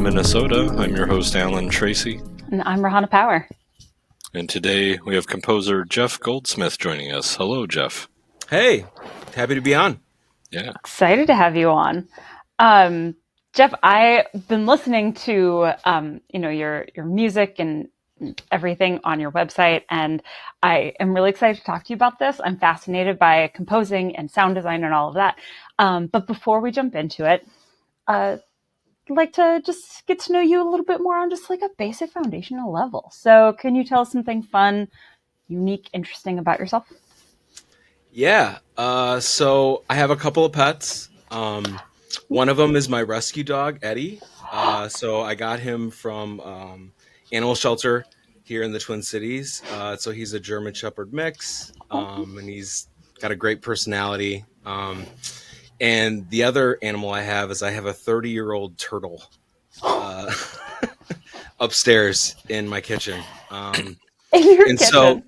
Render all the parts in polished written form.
Minnesota. I'm your host, Alan Tracy. And I'm Rahana Power. And today we have composer Jeff Goldsmith joining us. Hello, Jeff. Hey, happy to be on. Yeah. Excited to have you on. Jeff, I've been listening to your music and everything on your website, and I am really excited to talk to you about this. I'm fascinated by composing and sound design and all of that. But before we jump into it, I'd like to just get to know you a little bit more on just like a basic foundational level. So can you tell us something fun, unique, interesting about yourself? Yeah, so I have a couple of pets. One of them is my rescue dog, Eddie. So I got him from animal shelter here in the Twin Cities. So he's a German Shepherd mix, and he's got a great personality. And the other animal I have is I have a 30-year-old turtle upstairs in my kitchen. In your kitchen?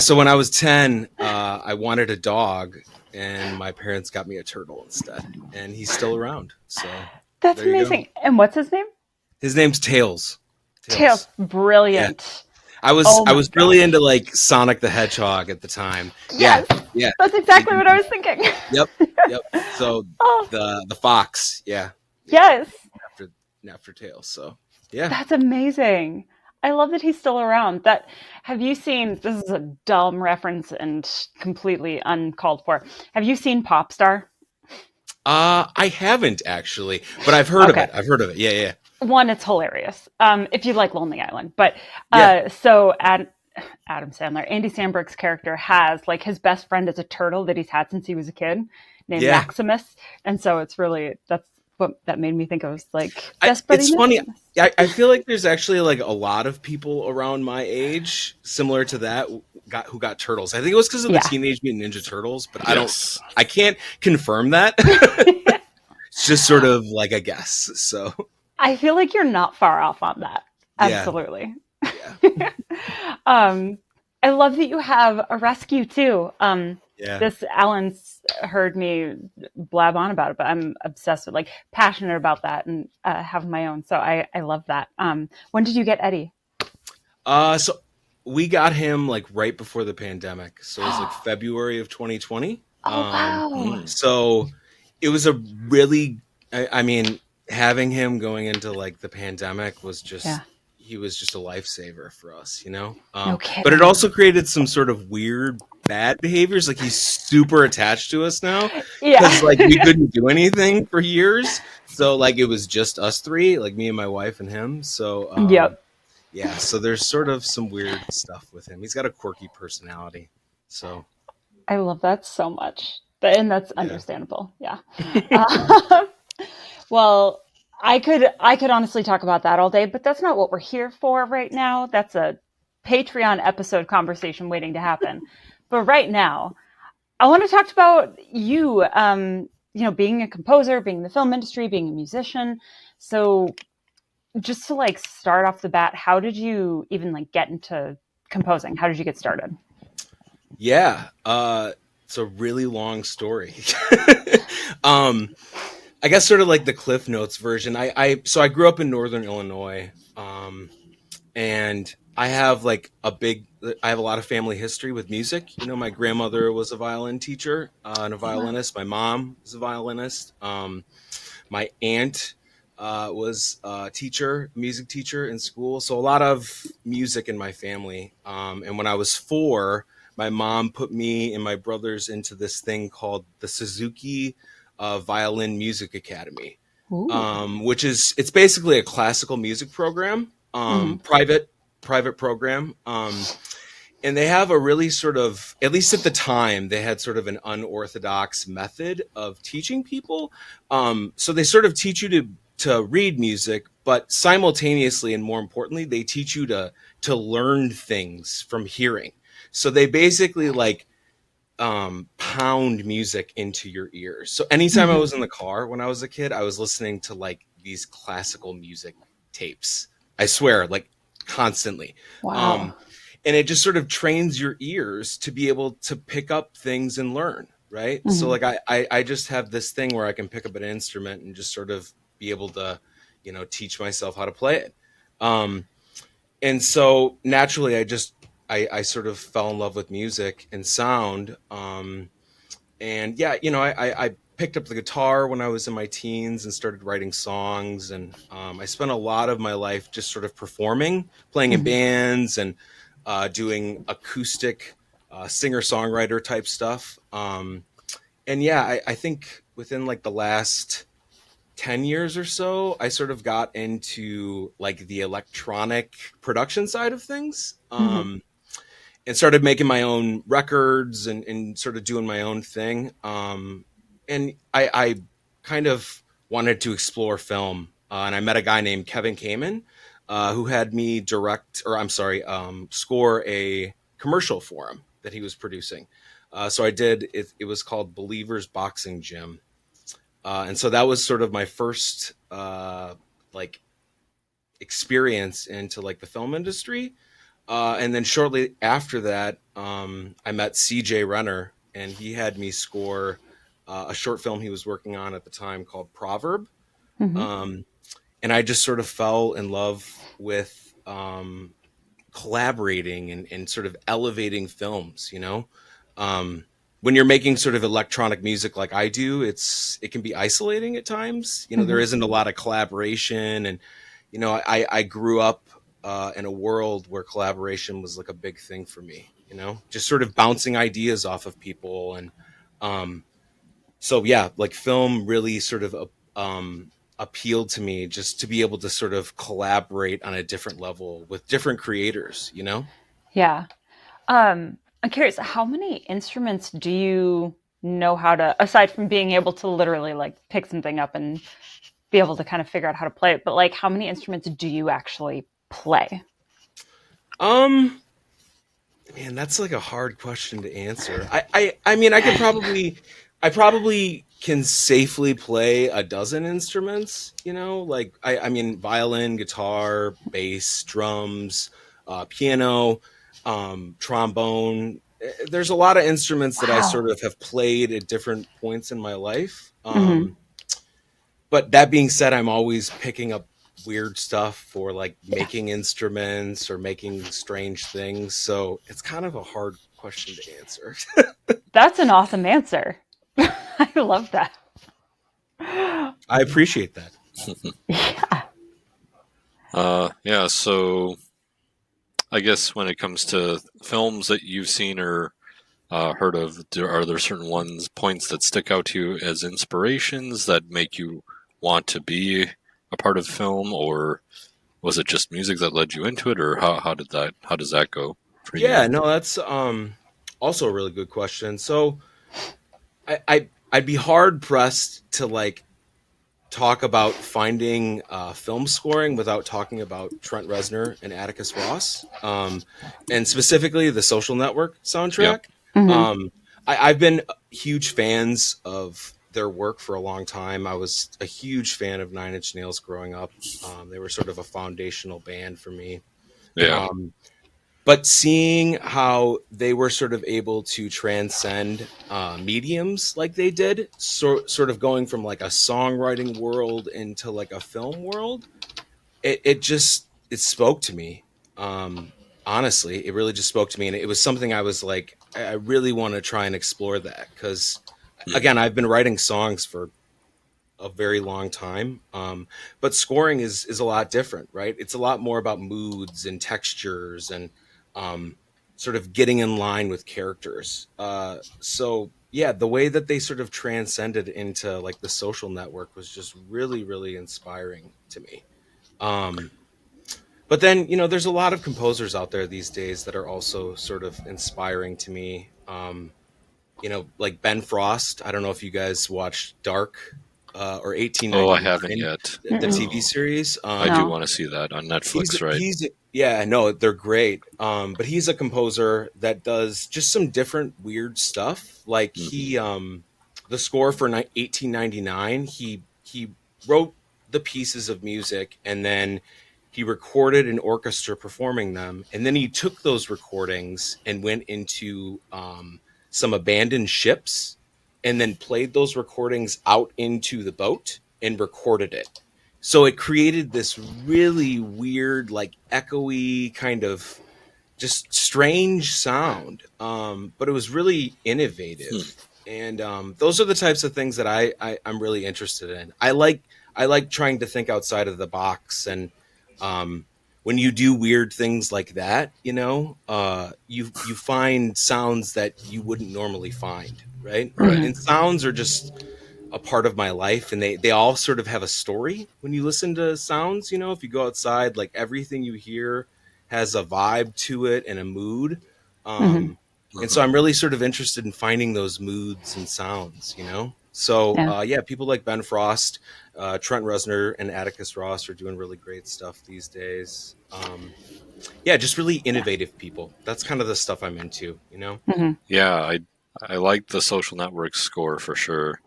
So when I was 10, I wanted a dog, and my parents got me a turtle instead, and he's still around. So that's amazing. And what's his name? His name's Tails. Tails, brilliant. Yeah. I was really into like Sonic the Hedgehog at the time. Yes. Yeah. That's exactly what I was thinking. Yep. So the fox, yeah. Yes. After Tails, so yeah. That's amazing. I love that he's still around. Have you seen, this is a dumb reference and completely uncalled for. Have you seen Popstar? I haven't actually, but I've heard of it. Yeah. One, it's hilarious. If you like Lonely Island, but so Adam Sandler, Andy Samberg's character has like his best friend is a turtle that he's had since he was a kid named Maximus. And so it's really, that's what that made me think of, was like it's funny. I feel like there's actually like a lot of people around my age similar to that who got turtles. I think it was because of the Teenage Mutant Ninja Turtles, but I can't confirm that. It's just sort of like a guess. So I feel like you're not far off on that. Absolutely. Yeah. I love that you have a rescue too. This Alan's heard me blab on about it, but I'm obsessed with, like, passionate about that and have my own. So I love that. When did you get Eddie? So we got him like right before the pandemic. So it was like February of 2020. Oh, wow. So it was a really, I mean, having him going into like the pandemic was just, he was just a lifesaver for us, you know? No kidding. But it also created some sort of weird bad behaviors. Like he's super attached to us now. Yeah. Because like we couldn't do anything for years. So like it was just us three, like me and my wife and him. So yeah, so there's sort of some weird stuff with him. He's got a quirky personality. So I love that so much. And that's understandable. Yeah. Well, I could honestly talk about that all day, but that's not what we're here for right now. That's a Patreon episode conversation waiting to happen. But right now, I want to talk about you, being a composer, being in the film industry, being a musician. So just to like start off the bat, how did you even like get into composing? How did you get started? Yeah. It's a really long story. I guess sort of like the Cliff Notes version. I grew up in Northern Illinois, and I have like I have a lot of family history with music. You know, my grandmother was a violin teacher and a violinist. My mom was a violinist. My aunt was a music teacher in school. So a lot of music in my family. And when I was 4, my mom put me and my brothers into this thing called the Suzuki Violin Music Academy, which it's basically a classical music program, private program. And they have a really sort of, at least at the time, they had sort of an unorthodox method of teaching people. So they sort of teach you to read music, but simultaneously, and more importantly, they teach you to learn things from hearing. So they basically like pound music into your ears. So anytime I was in the car when I was a kid, I was listening to like these classical music tapes. I swear, like constantly. Wow. And it just sort of trains your ears to be able to pick up things and learn, right? So like I just have this thing where I can pick up an instrument and just sort of be able to, teach myself how to play it. Um, and so naturally, I sort of fell in love with music and sound. And yeah, I picked up the guitar when I was in my teens and started writing songs. And I spent a lot of my life just sort of performing, playing in Mhm. bands, and doing acoustic singer songwriter type stuff. And yeah, I think within like the last 10 years or so, I sort of got into like the electronic production side of things. Mhm. And started making my own records, and sort of doing my own thing. And I kind of wanted to explore film. And I met a guy named Kevin Kamen, who had me score a commercial for him that he was producing. So I did it. It was called Believers Boxing Gym. And so that was sort of my first like experience into like the film industry. And then shortly after that, I met CJ Renner, and he had me score a short film he was working on at the time called Proverb. Mhm. Um, and I just sort of fell in love with collaborating and sort of elevating films. When you're making sort of electronic music like I do, it can be isolating at times. There Mhm. isn't a lot of collaboration, and I grew up in a world where collaboration was like a big thing for me. Just sort of bouncing ideas off of people, and um, so yeah, like film really sort of appealed to me, just to be able to sort of collaborate on a different level with different creators. Yeah. I'm curious, how many instruments do you know how to, aside from being able to literally like pick something up and be able to kind of figure out how to play it, but like how many instruments do you actually play? Um, Man, that's like a hard question to answer. I mean, I probably can safely play a dozen instruments. Like I mean, violin, guitar, bass, drums, piano, trombone. There's a lot of instruments that I Wow. sort of have played at different points in my life. Hmm. But that being said, I'm always picking up weird stuff for like Yeah. making instruments or making strange things. So it's kind of a hard question to answer. That's an awesome answer. I love that. I appreciate that. Yeah. Yeah, so I guess when it comes to films that you've seen or heard of, are there certain points that stick out to you as inspirations that make you want to be a part of film, or was it just music that led you into it, or how does that go for you? Yeah, no, that's also a really good question. So I'd be hard pressed to like talk about finding film scoring without talking about Trent Reznor and Atticus Ross, and specifically the Social Network Yep. soundtrack. Hmm. I've been huge fans of their work for a long time. I was a huge fan of Nine Inch Nails growing up. They were sort of a foundational band for me. Yeah. Um, but seeing how they were sort of able to transcend mediums like they did, sort of going from like a songwriting world into like a film world, it spoke to me. Um, Honestly, it really just spoke to me, and it was something I was like, I really want to try and explore that because, again, Hmm. I've been writing songs for a very long time. But scoring is a lot different, right? It's a lot more about moods and textures and um, sort of getting in line with characters. So yeah, the way that they sort of transcended into like the Social Network was just really, really inspiring to me. Um, but then, there's a lot of composers out there these days that are also sort of inspiring to me. Like Ben Frost. I don't know if you guys watched Dark or Oh, I haven't 1899, yet. the Mm-mm. TV No, series. I do No. want to see that on He's Netflix, right? he's yeah, no, they're great. But he's a composer that does just some different weird stuff. Like Hmm. the score for 1899, he wrote the pieces of music, and then he recorded an orchestra performing them, and then he took those recordings and went into some abandoned ships, and then played those recordings out into the boat and recorded it. So it created this really weird, like echoey kind of just strange sound. But it was really Hmm. innovative. And those are the types of things that I'm really interested in. I like trying to think outside of the box. And um, when you do weird things like that, you find sounds that you wouldn't normally find, right? Right. And sounds are just a part of my life, and they all sort of have a story. When you listen to sounds, if you go outside, like everything you hear has a vibe to it and a mood. Mm-hmm. And so Uh-huh. I'm really sort of interested in finding those moods and sounds. So Yeah. yeah, people like Ben Frost, Trent Reznor, and Atticus Ross are doing really great stuff these days. Yeah, just really Yeah. innovative people. That's kind of the stuff I'm into. Mm-hmm. Yeah, I like the Social Network score for sure.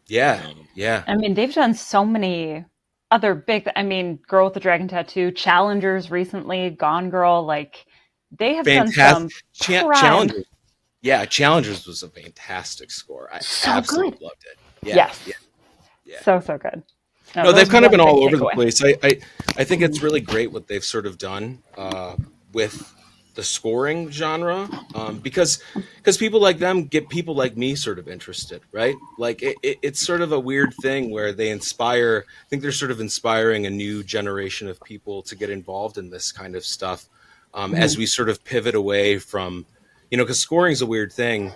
Yeah, Um, yeah. I mean, they've done so many other I mean, Girl with the Dragon Tattoo, Challengers recently, Gone Girl, like they have done Fantastic. some prime, Challengers. Yeah, Challengers was a fantastic score. I so absolutely good. loved it. Yeah, Yes. yeah, yeah. So good. No, No, that they've was kind of been one big all over the takeaway. place. I think it's Mm-hmm. really great what they've sort of done with the scoring genre, because people like them get people like me sort of interested, right? Like it's sort of a weird thing where they inspire. I think they're sort of inspiring a new generation of people to get involved in this kind of stuff, as we sort of pivot away from, because scoring is a weird thing.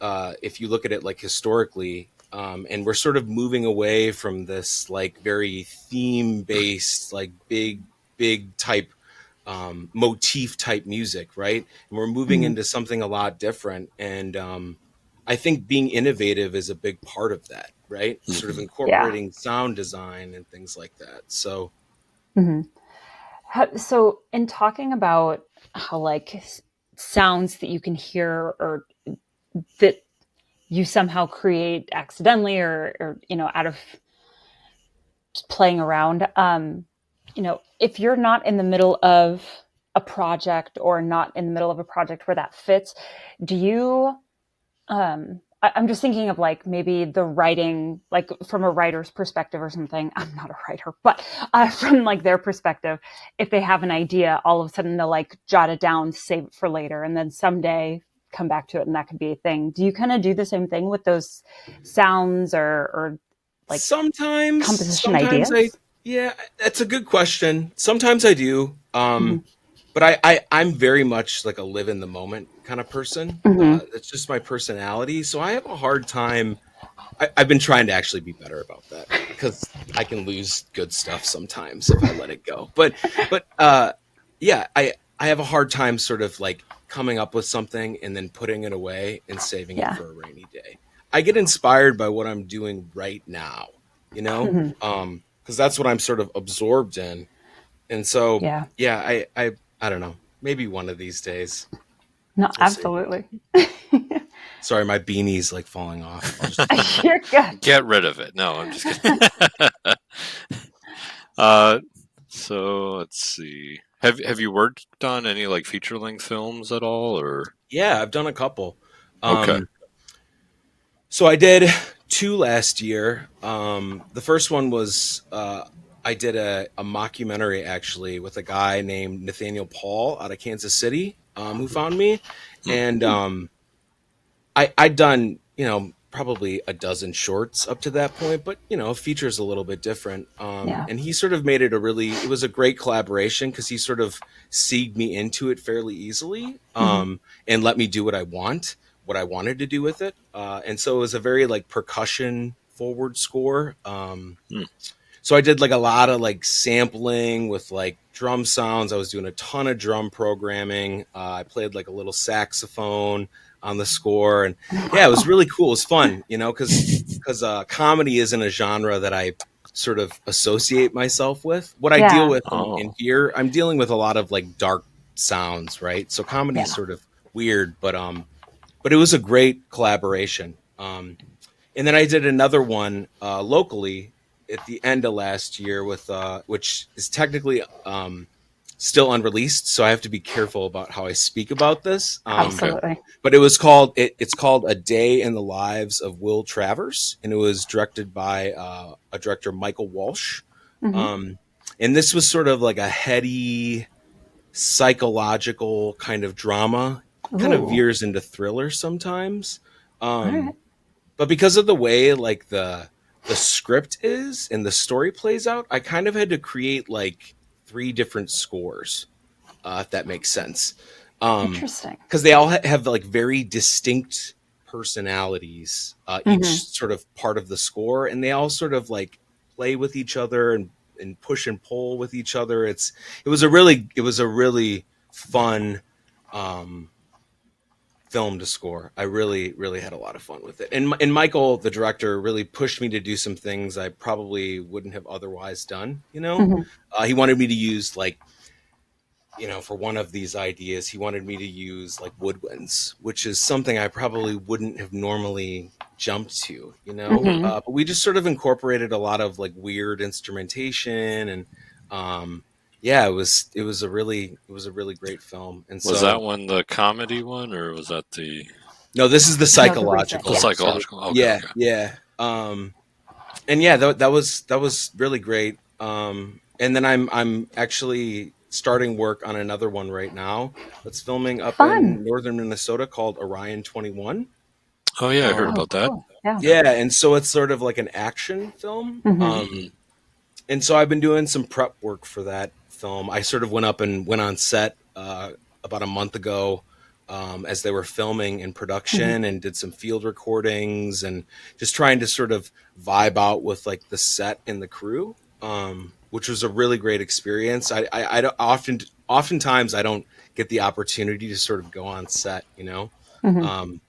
If you look at it like historically, and we're sort of moving away from this like very theme based, like big type motif type music, right? And we're moving Mm-hmm. into something a lot different. And I think being innovative is a big part of that, right? Sort of mhm. Yeah. incorporating sound design and things like that. So Mm-hmm. So, in talking about how like sounds that you can hear or that you somehow create accidentally or out of playing around, if you're not in the middle of a project or not in the middle of a project where that fits, do you I'm just thinking of like maybe the writing, like from a writer's perspective or something. I'm not a writer, but from like their perspective, if they have an idea, all of a sudden they'll like jot it down, save it for later, and then someday come back to it, and that could be a thing. Do you kind of do the same thing with those sounds or like composition sometimes I, ideas? yeah, that's a good question. Sometimes I do. Mm-hmm. But I'm very much like a live in the moment kind of person. Mm-hmm. That's just my personality. So I have a hard time. I've been trying to actually be better about that because I can lose good stuff sometimes if I let it go. But yeah, I have a hard time sort of like coming up with something and then putting it away and saving it Yeah. for a rainy day. I get inspired by what I'm doing right now, you know, Mm-hmm. because that's what I'm sort of absorbed in. And so, Yeah. yeah, I don't know. Maybe one of these days. No, We'll see. absolutely. Sorry, my beanie's like falling off. I'll just You're good. Get rid of it. No, I'm just kidding. uh, so let's see. Have you worked on any like feature length films at all, or Yeah, I've done a couple. okay? Um, so I did two last year. The first one was I did a mockumentary actually with a guy named Nathaniel Paul out of Kansas City, who found me, Hmm. and I'd done, probably a dozen shorts up to that point, but features a little bit different. Yeah. And he sort of made it was a great collaboration because he sort of seeded me into it fairly easily, Mm-hmm. and let me do what I wanted to do with it. And so it was a very like percussion forward score. Hmm. So I did like a lot of like sampling with like drum sounds. I was doing a ton of drum programming. I played like a little saxophone on the score, and yeah, it was really cool. It was fun, because comedy isn't a genre that I sort of associate myself with. What I deal Yeah. with in Oh, here, I'm dealing with a lot of like dark sounds, right? So comedy is Yeah. sort of weird, but it was a great collaboration. And then I did another one locally at the end of last year with which is technically still unreleased, so I have to be careful about how I speak about this. okay. Absolutely. But it's called A Day in the Lives of Will Travers, and it was directed by a director, Michael Walsh, Mm-hmm. And this was sort of like a heady psychological kind of drama. Kind of Ooh. veers into thriller sometimes. All right. But because of the way like the script is and the story plays out, I kind of had to create like three different scores, if that makes sense. Interesting. Because they all have like very distinct personalities, each Mm-hmm. sort of part of the score, and they all sort of like play with each other and push and pull with each other. It was a really fun um, film to score. I really had a lot of fun with it, and Michael, the director, really pushed me to do some things I probably wouldn't have otherwise done. Mm-hmm. He wanted me to use like for one of these ideas, he wanted me to use like woodwinds, which is something I probably wouldn't have normally jumped to, Mm-hmm. but we just sort of incorporated a lot of like weird instrumentation, and um, yeah, it was a really great film. And Was that so, one the comedy one, or was that the no, this is the No, the recent. psychological Yeah. sort of, psychological? Okay, yeah, okay. yeah. And yeah, that was really great. And then I'm actually starting work on another one right now that's filming up Fun. in northern Minnesota called Orion 21. Oh yeah, I heard Oh, Um, about that. cool. Yeah. Yeah. yeah, and so it's sort of like an action film. Mm-hmm. Hmm. And so I've been doing some prep work for that film. I sort of went up and went on set about a month ago, as they were filming in Mm-hmm. production, and did some field recordings and just trying to sort of vibe out with like the set and the crew, which was a really great experience. I don't oftentimes I don't get the opportunity to sort of go on set. Mm-hmm. Um,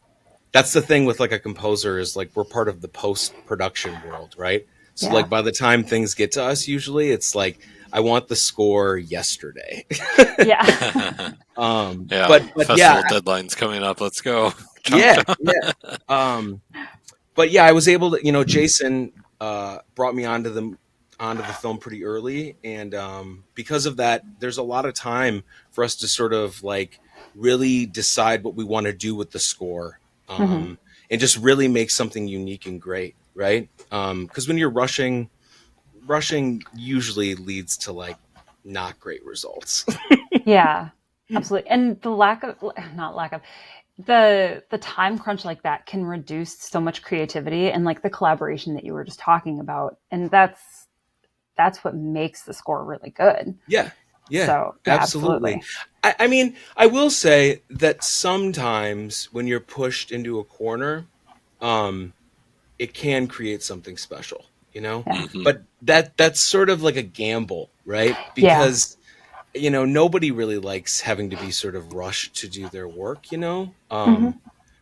that's the thing with like a composer, is like we're part of the post production world, right? So Yeah. like by the time things get to us, usually it's like I want the score yesterday. Yeah. Yeah, But yeah, festival deadline's coming up. Let's go. Chomp yeah, chomp. yeah. Um, but yeah, I was able to, Jason brought me onto the film pretty early, and because of that, there's a lot of time for us to sort of like really decide what we want to do with the score, Mm-hmm. and just really make something unique and great, right? Because when you're rushing usually leads to like not great results. Yeah. Absolutely. And the lack of, not lack of, the time crunch like that can reduce so much creativity and like the collaboration that you were just talking about. And that's what makes the score really good. Yeah, yeah, So yeah, absolutely. absolutely. I mean, I will say that sometimes when you're pushed into a corner, um, it can create something special, you know? Yeah. Hmm. But that's sort of like a gamble, right? Yeah. Because nobody really likes having to be sort of rushed to do their work. Mm-hmm.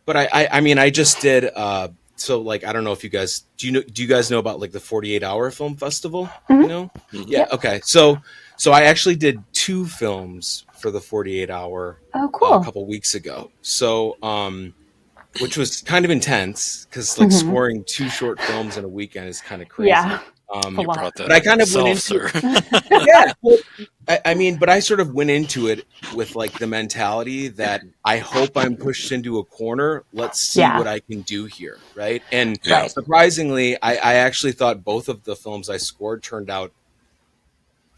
But I mean, I just did. So like, I don't know if you guys do you guys know about like the 48-hour film festival? You Mm-hmm. know? Hmm. Yeah. Yep. Okay. So I actually did two films for the 48-hour Oh, a cool. couple weeks ago. So which was kind of intense because like Mm-hmm. scoring two short films in a weekend is kind of crazy. Yeah. It's a You lot. brought But that I on kind of went yourself, into sir. yeah. Well, I mean, but I sort of went into it with like the mentality that I hope I'm pushed into a corner. Let's see Yeah. what I can do here, right? And Yeah. Right. surprisingly, I actually thought both of the films I scored turned out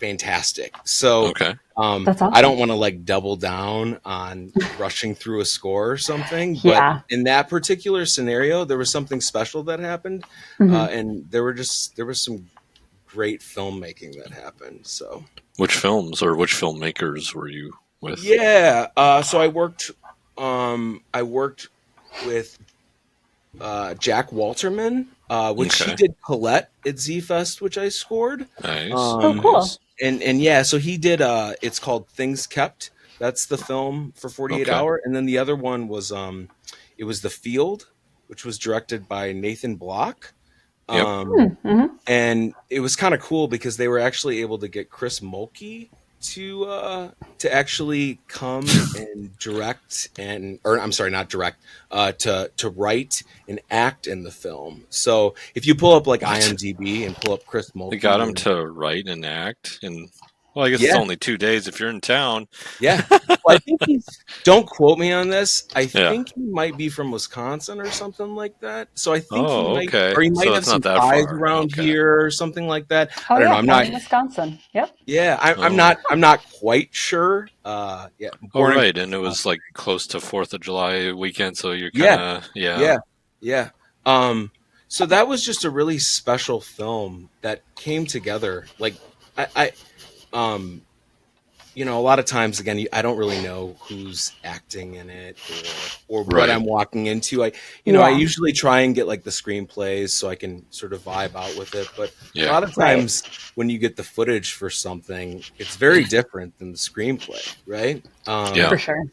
fantastic. So Okay. That's I awesome. don't want to like double down on rushing through a score or something, but Yeah. in that particular scenario, there was something special that happened, Mm-hmm. and there was some great filmmaking that happened. So Which films or which filmmakers were you with? yeah, so I worked with Jack Walterman, which he Okay. did Colette at Z Fest, which I scored. Nice. Oh, Um, cool. Nice. and yeah, so he did. It's called Things Kept. That's the film for 48 Okay. Hour, and then the other one was it was The Field, which was directed by Nathan Block. Yep. Mm-hmm. And it was kind of cool because they were actually able to get Chris Mulkey to actually come and direct, or I'm sorry, not direct, to write and act in the film. So if you pull up like What? IMDb and pull up Chris They got Mulkey, him and to write and act, and Well, I guess it's Yeah, only 2 days if you're in town. yeah. Well, I think he's. Don't quote me on this. I Yeah. think he might be from Wisconsin or something like that. So I think he Oh, might, okay. or he So might have it's not some that ties far. around Okay. here or something like that. Oh I don't know. yeah, I'm born not. in Wisconsin. Yep. Yeah, I'm Oh, not. I'm not quite sure. Yeah, oh, born in. right. And it was like close to 4th of July weekend, so you're kind Yeah, of, yeah. yeah, yeah. Um, so that was just a really special film that came together. Like um, a lot of times, again, I don't really know who's acting in it or what Right. I'm walking into. I Yeah. usually try and get like the screenplays so I can sort of vibe out with it. But a Yeah. lot of Right. times when you get the footage for something, it's very different than the screenplay, right? Yeah. For sure.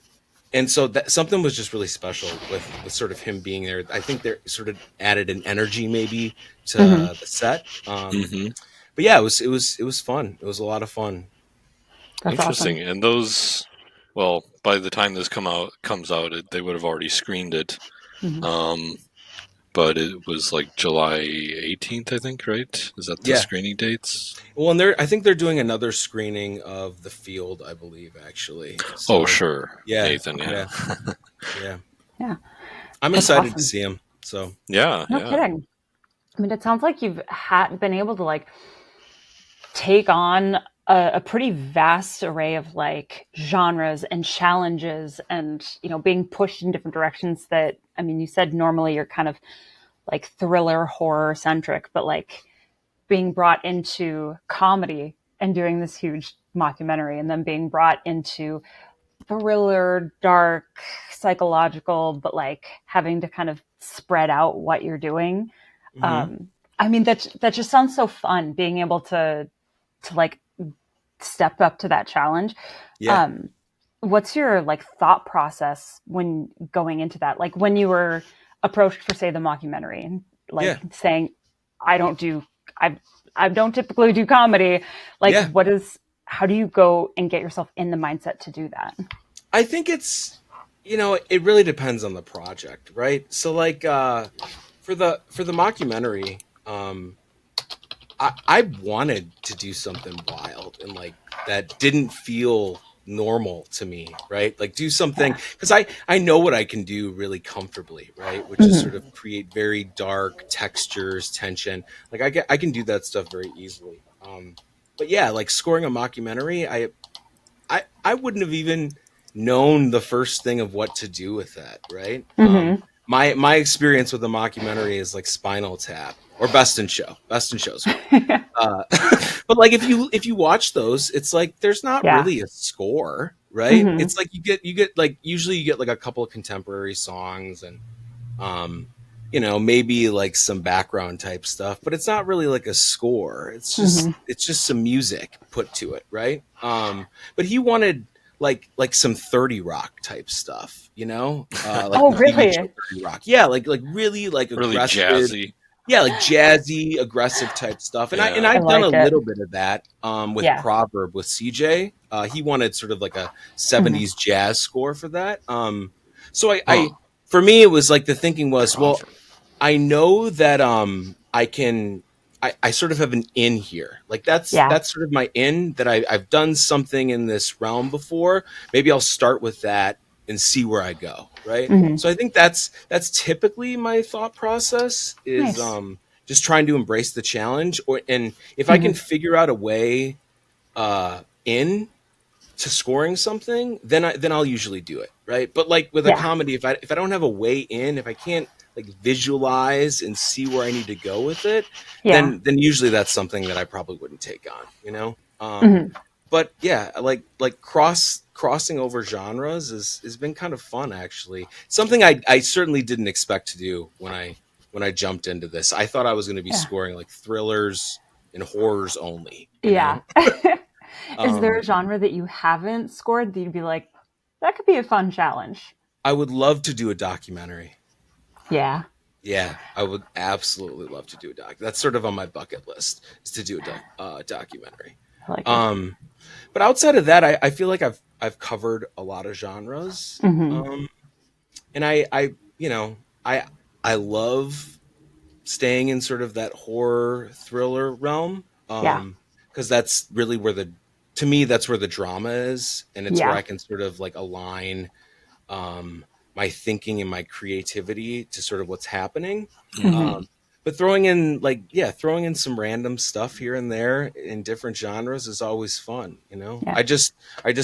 And so that something was just really special with sort of him being there. I think they sort of added an energy maybe to Hmm. the set. Hmm. But yeah, it was fun. It was a lot of fun. That's awesome. Interesting. And those, well, by the time this comes out, they would have already screened it. Hmm. Um, but it was like July 18th, I think, right? Is that the Yeah. screening dates? Well, and I think they're doing another screening of The Field, I believe, actually. Oh, So sure. yeah, Nathan, yeah, yeah. yeah. Yeah, I'm that's excited to awesome. see him. So Yeah, No yeah. kidding. I mean, it sounds like you've been able to like take on a pretty vast array of like genres and challenges, and being pushed in different directions. That, I mean, you said normally you're kind of like thriller horror centric, but like being brought into comedy and doing this huge mockumentary, and then being brought into thriller, dark, psychological, but like having to kind of spread out what you're doing. hmm um I mean, that just sounds so fun, being able to like step up to that challenge. yeah, um what's your like thought process when going into that, like when you were approached for, say, the mockumentary, and yeah, like saying, I don't do I I don't typically do comedy, like yeah. what is how do you go and get yourself in the mindset to do that? I think it really depends on the project, right? So like for the mockumentary, I wanted to do something wild and like that didn't feel normal to me, right? Like do something Yeah. because I know what I can do really comfortably, right? Which is sort Hmm. of create very dark textures, tension. Like I can do that stuff very easily. But yeah, like scoring a mockumentary, I wouldn't have even known the first thing of what to do with that, right? Hmm. My experience with a mockumentary is like Spinal Tap or Best in Show. Best in Show is great. Uh, but like if you watch those, it's like there's not Yeah. really a score, right? Hmm. It's like you get like usually you get like a couple of contemporary songs and um maybe like some background type stuff, but it's not really like a score. It's Hmm. just it's just some music put to it, right? But he wanted like some 30 Rock type stuff, like Oh, the TV really? show 30 Rock. Yeah, like really like Really aggressive, jazzy. yeah, like jazzy, aggressive type stuff. And I and Yeah. I I've done a like it. little bit of that with Yeah. Proverb with CJ. He wanted sort of like a Hmm. 70s jazz score for that. So Huh. for me it was like the thinking was, well, Proverb. I know that I sort of have an in here. Like that's Yeah. that's sort of my in that I've done something in this realm before. Maybe I'll start with that and see where I go. Right. Hmm. So I think that's typically my thought process is Nice. just trying to embrace the challenge and if I can Hmm. figure out a way in to scoring something, then I'll usually do it, right? But like with a Yeah. comedy, if I don't have a way in, if I can't like visualize and see where I need to go with it, Yeah. then usually that's something that I probably wouldn't take on. Hmm. But yeah, like crossing over genres has been kind of fun actually. Something I certainly didn't expect to do when I jumped into this. I thought I was going to be Yeah. scoring like thrillers and horrors only, you Yeah. know. Is there a Um, genre that you haven't scored that you'd be like, that could be a fun challenge? I would love to do a documentary. Yeah. Yeah, I would absolutely love to do a doc. That's sort of on my bucket list is to do a documentary. I like it. Um, but outside of that, I feel like I've covered a lot of genres. Hmm. And I love staying in sort of that horror thriller realm. Yeah. Because that's really where to me, that's where the drama is, and it's where Yeah. I can sort of like align my thinking and my creativity to sort of what's happening. Hmm. Hmm. But throwing in like, yeah, throwing in some random stuff here and there in different genres is always fun. Yeah. I just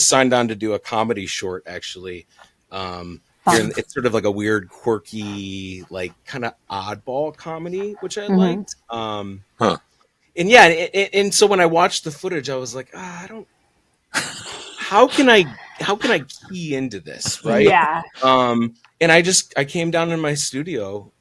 signed on to do a comedy short actually. Here Fun. and it's sort of like a weird, quirky, like kind of oddball comedy, which I Hmm. liked. Huh. And yeah, and so when I watched the footage, I was like, I don't how can I key into this, right? Yeah. And I came down in my studio,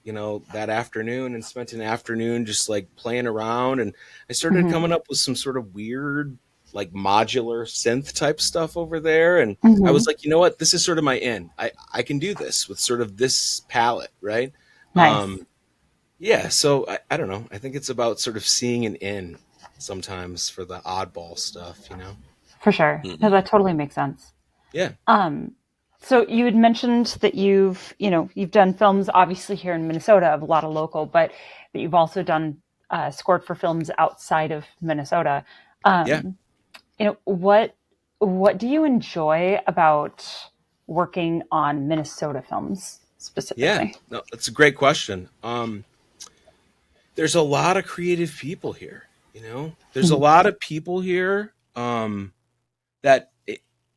that afternoon and spent an afternoon just like playing around, and I started Hmm. coming up with some sort of weird like modular synth type stuff over there, and I Hmm. was like, you know what, this is sort of my in. I can do this with sort of this palette, right? Nice. Yeah, so I don't know. I think it's about sort of seeing an in sometimes for the oddball stuff. For sure. No, Hmm. that totally makes sense. Yeah. Um, so you had mentioned that you've done films obviously here in Minnesota of a lot of local, but that you've also done scored for films outside of Minnesota. Yeah. Um, what do you enjoy about working on Minnesota films Yeah, specifically? no, that's a great question. There's a lot of creative people here. There's a Mhm. lot of people here that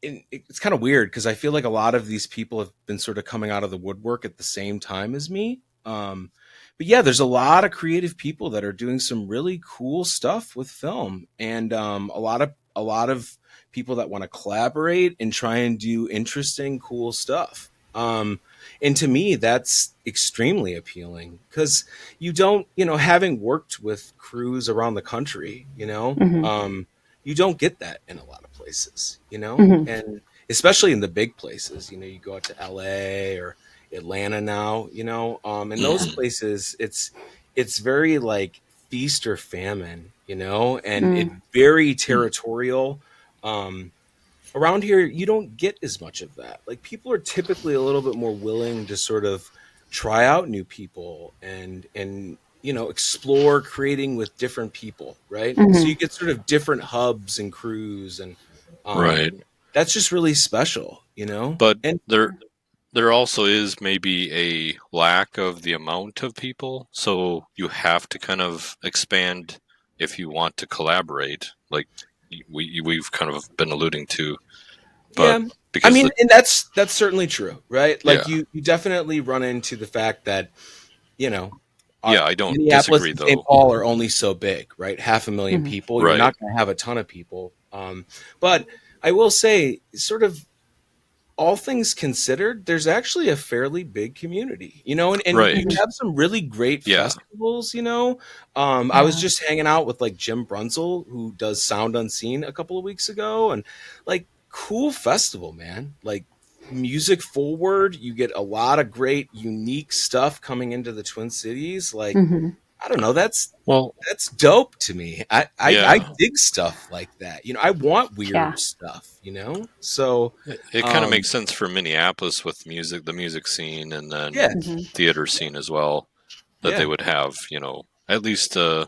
it's kind of weird because I feel like a lot of these people have been sort of coming out of the woodwork at the same time as me. But yeah, there's a lot of creative people that are doing some really cool stuff with film, and a lot of people that want to collaborate and try and do interesting, cool stuff. And to me, that's extremely appealing because having worked with crews around the country, Hmm. you don't get that in a lot of places. Hmm. And especially in the big places, you go out to LA or Atlanta now. In those Hmm. places, it's very like feast or famine, and it Mm. very territorial. Um, Around here, you don't get as much of that. Like people are typically a little bit more willing to sort of try out new people and explore creating with different people, right? So Hmm. you get sort of different hubs and crews, and um, Right. that's just really special. But And there also is maybe a lack of the amount of people, so you have to kind of expand if you want to collaborate, like we've kind of been alluding to. But yeah, I because mean, the and that's certainly true, right? Like yeah, you definitely run into the fact that you know, yeah, I don't Minneapolis disagree and St. though. Paul are only so big, right? Half a million Hmm. people. You're Right. not going to have a ton of people. But I will say, sort of all things considered, there's actually a fairly big community, and you Right. have some really great Yeah. festivals. I was Yeah. just hanging out with like Jim Brunzel, who does Sound Unseen a couple of weeks ago, and like cool festival, man. Like music forward, you get a lot of great, unique stuff coming into the Twin Cities. Like, Hmm. I don't know, Well, that's dope to me. I yeah. dig stuff like that. I want Yeah. weird stuff. So, It kind of um, makes sense for Minneapolis with music, the music scene, and then yeah, Hmm. theater scene as well. That they yeah. would have, at least. Do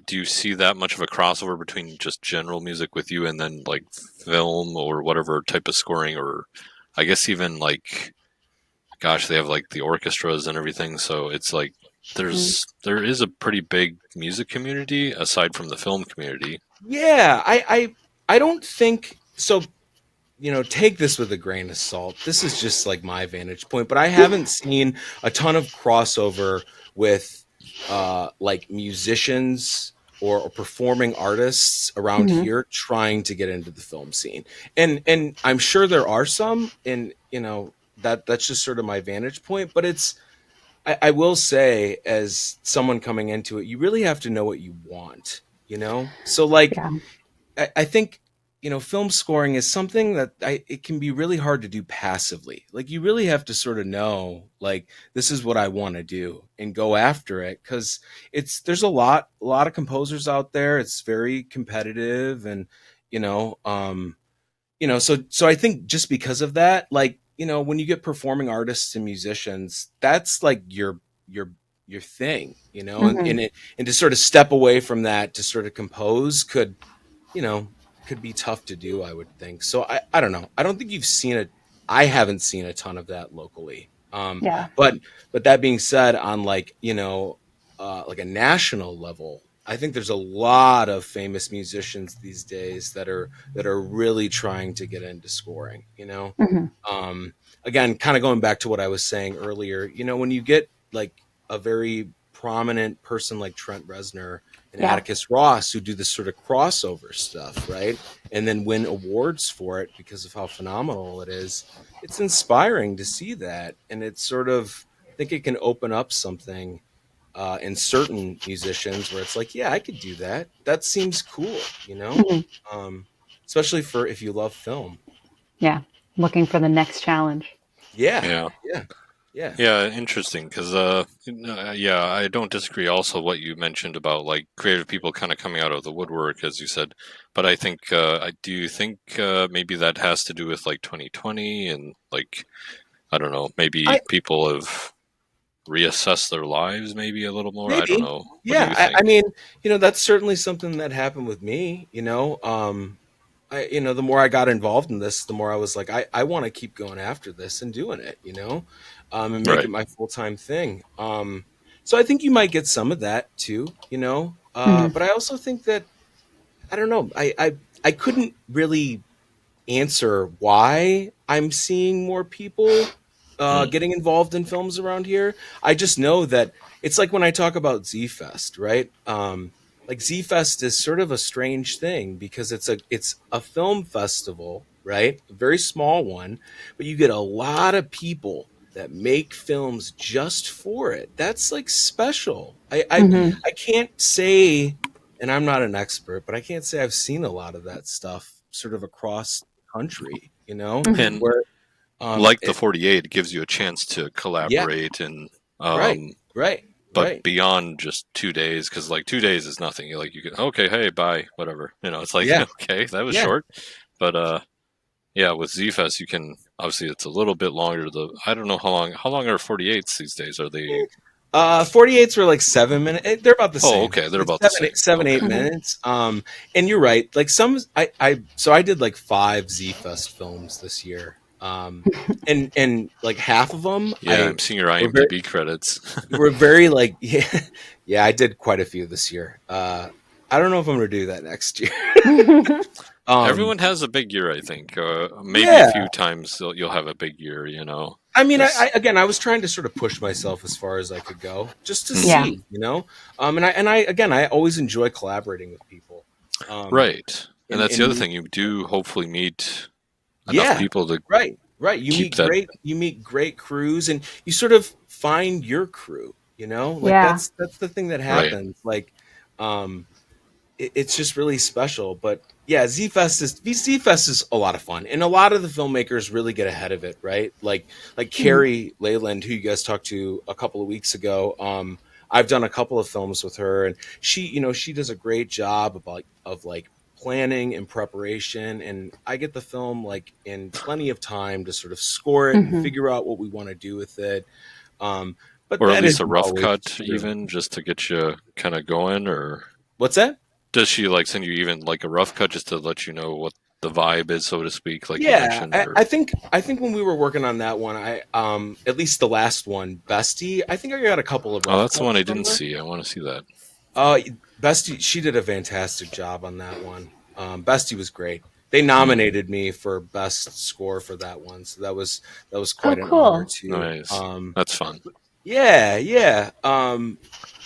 you see that much of a crossover between just general music with you and then like film or whatever type of scoring, or I guess even like, gosh, they have like the orchestras and everything. So it's like there is a pretty big music community aside from the film community. Yeah, I don't think so. Take this with a grain of salt. This is just like my vantage point, but I haven't seen a ton of crossover with like musicians or performing artists around Hmm. here trying to get into the film scene. And I'm sure there are some, and that's just sort of my vantage point, but I will say, as someone coming into it, you really have to know what you want. So like Yeah. I think film scoring is something that it can be really hard to do passively. Like you really have to sort of know, like, this is what I want to do and go after it, because there's a lot of composers out there. It's very competitive, and you know um so I think just because of that, like, when you get performing artists and musicians, that's like your your thing, and Hmm. to sort of step away from that to sort of compose could, you know could be tough to do, I would think. So I don't know. I don't think you've seen it. I haven't seen a ton of that locally. Yeah. But that being said, on like, like a national level, I think there's a lot of famous musicians these days that are really trying to get into scoring, Hmm. um, again, kind of going back to what I was saying earlier, when you get like a very prominent person like Trent Reznor and Yeah. Atticus Ross who do this sort of crossover stuff, right? And then win awards for it because of how phenomenal it is. It's inspiring to see that. And it's sort of, I think it can open up something in certain musicians where it's like, yeah, I could do that. That seems cool. Hmm. Um, especially for if you love film. Yeah. Looking for the next challenge. Yeah, Yeah. yeah, yeah. Yeah, interesting. Because, yeah, I don't disagree. Also, what you mentioned about like creative people kind of coming out of the woodwork, as you said. But I think, I do think maybe that has to do with like 2020 and like I don't know, maybe I people have reassessed their lives maybe a little more. I don't maybe, know. What do yeah. you I think? mean, that's certainly something that happened with me. The more I got involved in this, the more I was like, I want to keep going after this and doing it. And make it Right. my full time thing. So I think you might get some of that too. Hmm. But I also think that I don't know. I couldn't really answer why I'm seeing more people Mm. getting involved in films around here. I just know that it's like when I talk about Z Fest, right? Like Z Fest is sort of a strange thing because it's a film festival, right? A very small one, but you get a lot of people that make films just for it. That's like special. Hmm. I can't say, and I'm not an expert, but I can't say I've seen a lot of that stuff sort of across country, Hmm. And where like the it, 48, it gives you a chance to yeah, collaborate and right, right, but right. beyond just 2 days, because like 2 days is nothing. You like you can okay, hey, bye, whatever. It's like Yeah, okay, that was yeah. short, but yeah, with Zfest you can obviously it's a little bit longer. I don't know how long are 48s these days? Are they? 48s were like 7 minutes. They're about the Oh, same. okay, they're It's about the seven, same. eight, seven, Okay, eight minutes. And you're right. Like so I did like 5 Z Fest films this year. And like half of them, yeah, I'm seeing your were very, IMDb credits. were very like, yeah, yeah. I did quite a few this year. I don't know if I'm gonna do that next year. Um, Everyone has a big year, I think. Maybe a yeah. few times you'll have a big year. I mean, This. again, I was trying to sort of push myself as far as I could go, just to Mhm. Yeah. see. And I again, I always enjoy collaborating with people. Um, Right, and and that's the other and thing. You do hopefully meet enough yeah, people to right, right. You keep meet that. great crews, and you sort of find your crew. Like Yeah. that's the thing that Right. happens. Like, um, it's just really special. But yeah, Z Fest is a lot of fun, and a lot of the filmmakers really get ahead of it, right? Like Hmm. Carrie Leyland, who you guys talked to a couple of weeks ago. I've done a couple of films with her, and she does a great job of like planning and preparation, and I get the film like in plenty of time to sort of score it and Hmm. figure out what we want to do with it. Um, but Or at that least a isn't rough always cut, true. even just to get you kind of going. Or What's that? does she like send you even like a rough cut just to let you know what the vibe is, so to speak, like you Yeah, mentioned? I, Or I think I think when we were working on that one, I at least the last one, Bestie, I think I got a couple of oh, rough that's the one cuts I from didn't her. see. I want to see that. Uh Bestie, she did a fantastic job on that one. Bestie was great. They Hmm. nominated me for best score for that one, so that was Oh, quite an honor cool. too. Nice. That's fun. Yeah, yeah.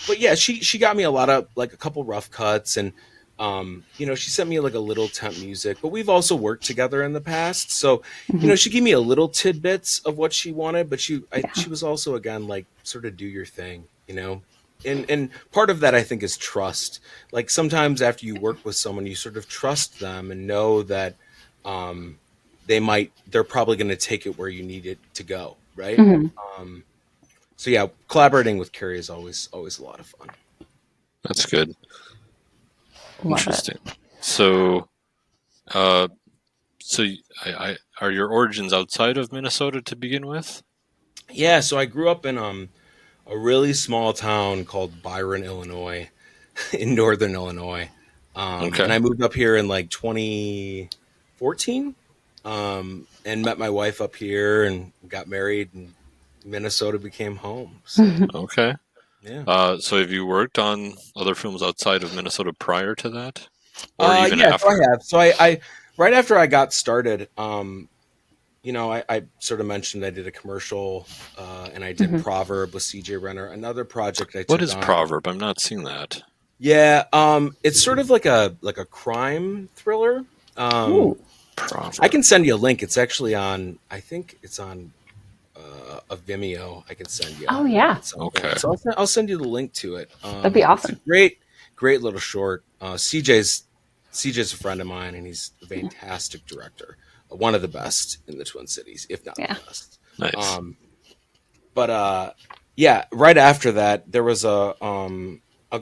But yeah, she got me a lot of like a couple rough cuts, and she sent me like a little temp music. But we've also worked together in the past, so Hmm. she gave me a little tidbits of what she wanted, but Yeah. she was also again like sort of do your thing. And part of that I think is trust. Like sometimes after you work with someone, you sort of trust them and know that um, they're probably going to take it where you need it to go, right? Hmm. Um, so yeah, collaborating with Carrie is always a lot of fun. That's good. Love it. Interesting. So, uh, so I are your origins outside of Minnesota to begin with? Yeah, so I grew up in a really small town called Byron, Illinois, in northern Illinois. Okay. And I moved up here in like 2014, and met my wife up here and got married, and Minnesota became home. So Okay. yeah. So have you worked on other films outside of Minnesota prior to that, or even Yeah, so I after? have. So I right after I got started, I sort of mentioned I did a commercial, and I did Mhm. Proverb with CJ Renner. Another project I What took is on. Proverb? I'm not seeing that. Yeah, it's sort of like a crime thriller. Um, Ooh. I can Proverb. send you a link. It's actually on. I think it's on a Vimeo. I can send you Oh yeah, at some Okay. point. So I'll send you the link to it. that'd be It's a awesome. great little short. CJ's a friend of mine, and he's a fantastic director. One of the best in the Twin Cities, if not the Yeah. best. Nice. Um, but yeah, right after that, there was a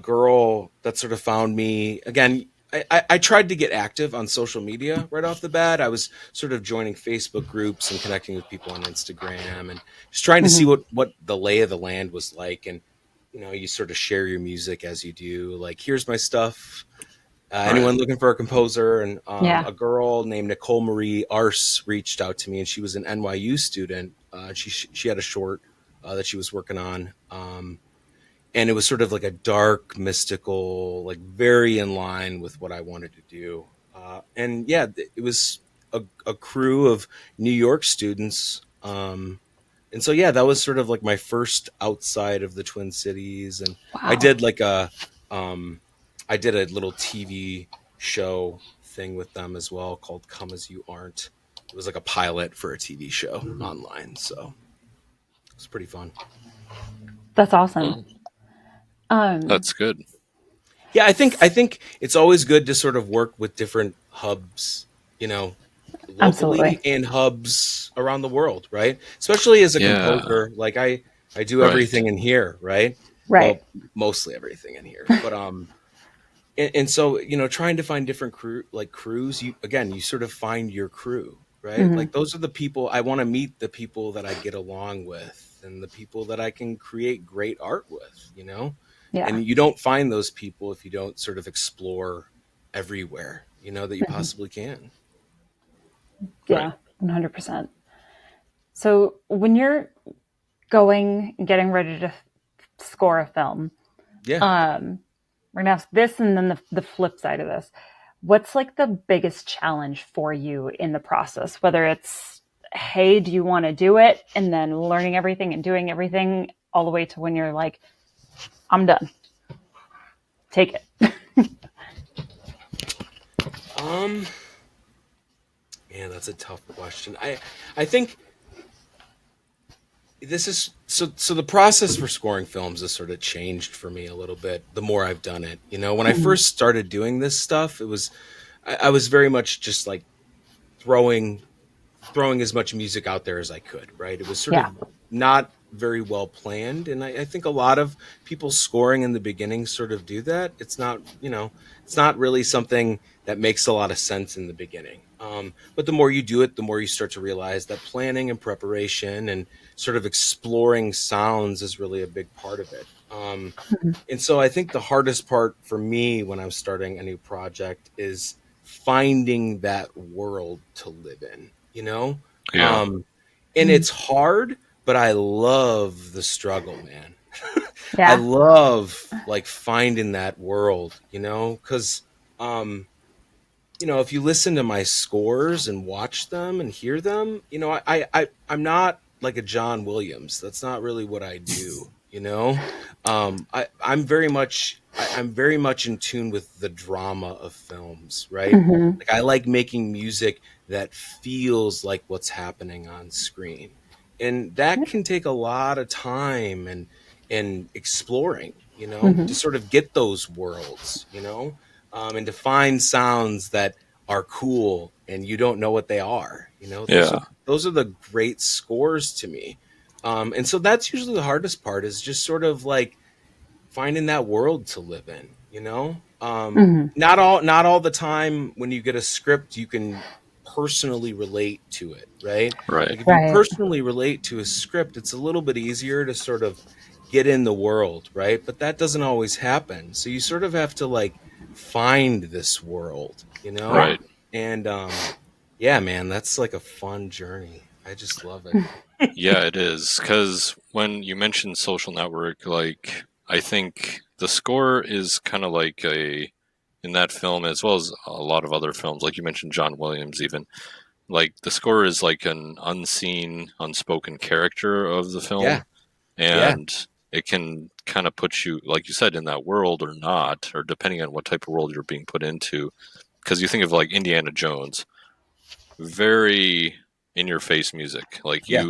girl that sort of found me again. I tried to get active on social media right off the bat. I was sort of joining Facebook groups and connecting with people on Instagram and just trying to see Hmm. what the lay of the land was like. And you sort of share your music as you do. Like, here's my stuff. Right. Anyone looking for a composer? And Yeah. a girl named Nicole Marie Arce reached out to me, and she was an NYU student. She had a short that she was working on, and it was sort of like a dark, mystical, like very in line with what I wanted to do. And yeah, it was a crew of New York students. And so yeah, that was sort of like my first outside of the Twin Cities, and I Wow. did like um, I did a little TV show thing with them as well called "Come as You Aren't." It was like a pilot for a TV show online, so it was pretty fun. That's awesome. Well, Um, that's good. Yeah, I think it's always good to sort of work with different hubs, you know, Absolutely. locally and hubs around the world, right? Especially as a Yeah. composer, like I do Right. everything in here, right? Right. Well, mostly everything in here, but and so trying to find different crews, you sort of find your crew, right? Hmm. Like those are the people I want to meet, the people that I get along with, and the people that I can create great art with. Yeah. And you don't find those people if you don't sort of explore everywhere that you Hmm. possibly can. Right. Yeah. 100%. So when you're going and getting ready to score a film, Yeah. um, we're gonna have this and then the flip side of this. What's like the biggest challenge for you in the process? Whether it's, hey, do you want to do it? And then learning everything and doing everything all the way to when you're like, I'm done. Take it. um Man, that's a tough question. I think this is so the process for scoring films has sort of changed for me a little bit the more I've done it. When I Mhm. first started doing this stuff, I was very much just like throwing throwing as much music out there as I could, right? It was sort Yeah. of not very well planned. And I think a lot of people scoring in the beginning sort of do that. It's not really something that makes a lot of sense in the beginning. But the more you do it, the more you start to realize that planning and preparation and sort of exploring sounds is really a big part of it. Mhm. And so I think the hardest part for me when I'm starting a new project is finding that world to live in, you know? Yeah. Um, and it's hard, but I love the struggle, man. I Yeah. love like finding that world, because if you listen to my scores and watch them and hear them, I'm not like a John Williams. That's not really what I do. I'm very much in tune with the drama of films, right? Hmm. Like I like making music that feels like what's happening on screen. And that can take a lot of time and exploring, to Hmm. sort of get those worlds, and to find sounds that are cool and you don't know what they are. Those are Yeah. those are the great scores to me. And so that's usually the hardest part is just sort of like finding that world to live in. Hmm. Not all the time when you get a script you can personally relate to it, right? Right. Like if you Right. personally relate to a script, it's a little bit easier to sort of get in the world, right? But that doesn't always happen. So you sort of have to like find this world, Yeah. Right. and yeah, man, that's like a fun journey. I just love it. Yeah, it is. Because when you mentioned Social Network, like, I think the score is kind of like in that film, as well as a lot of other films, like you mentioned John Williams, even. Like, the score is like an unseen, unspoken character of the film. Yeah, yeah, And it can kind of put you, like you said, in that world or not, or depending on what type of world you're being put into. Because you think of like Indiana Jones, very in your face music. Like, yeah,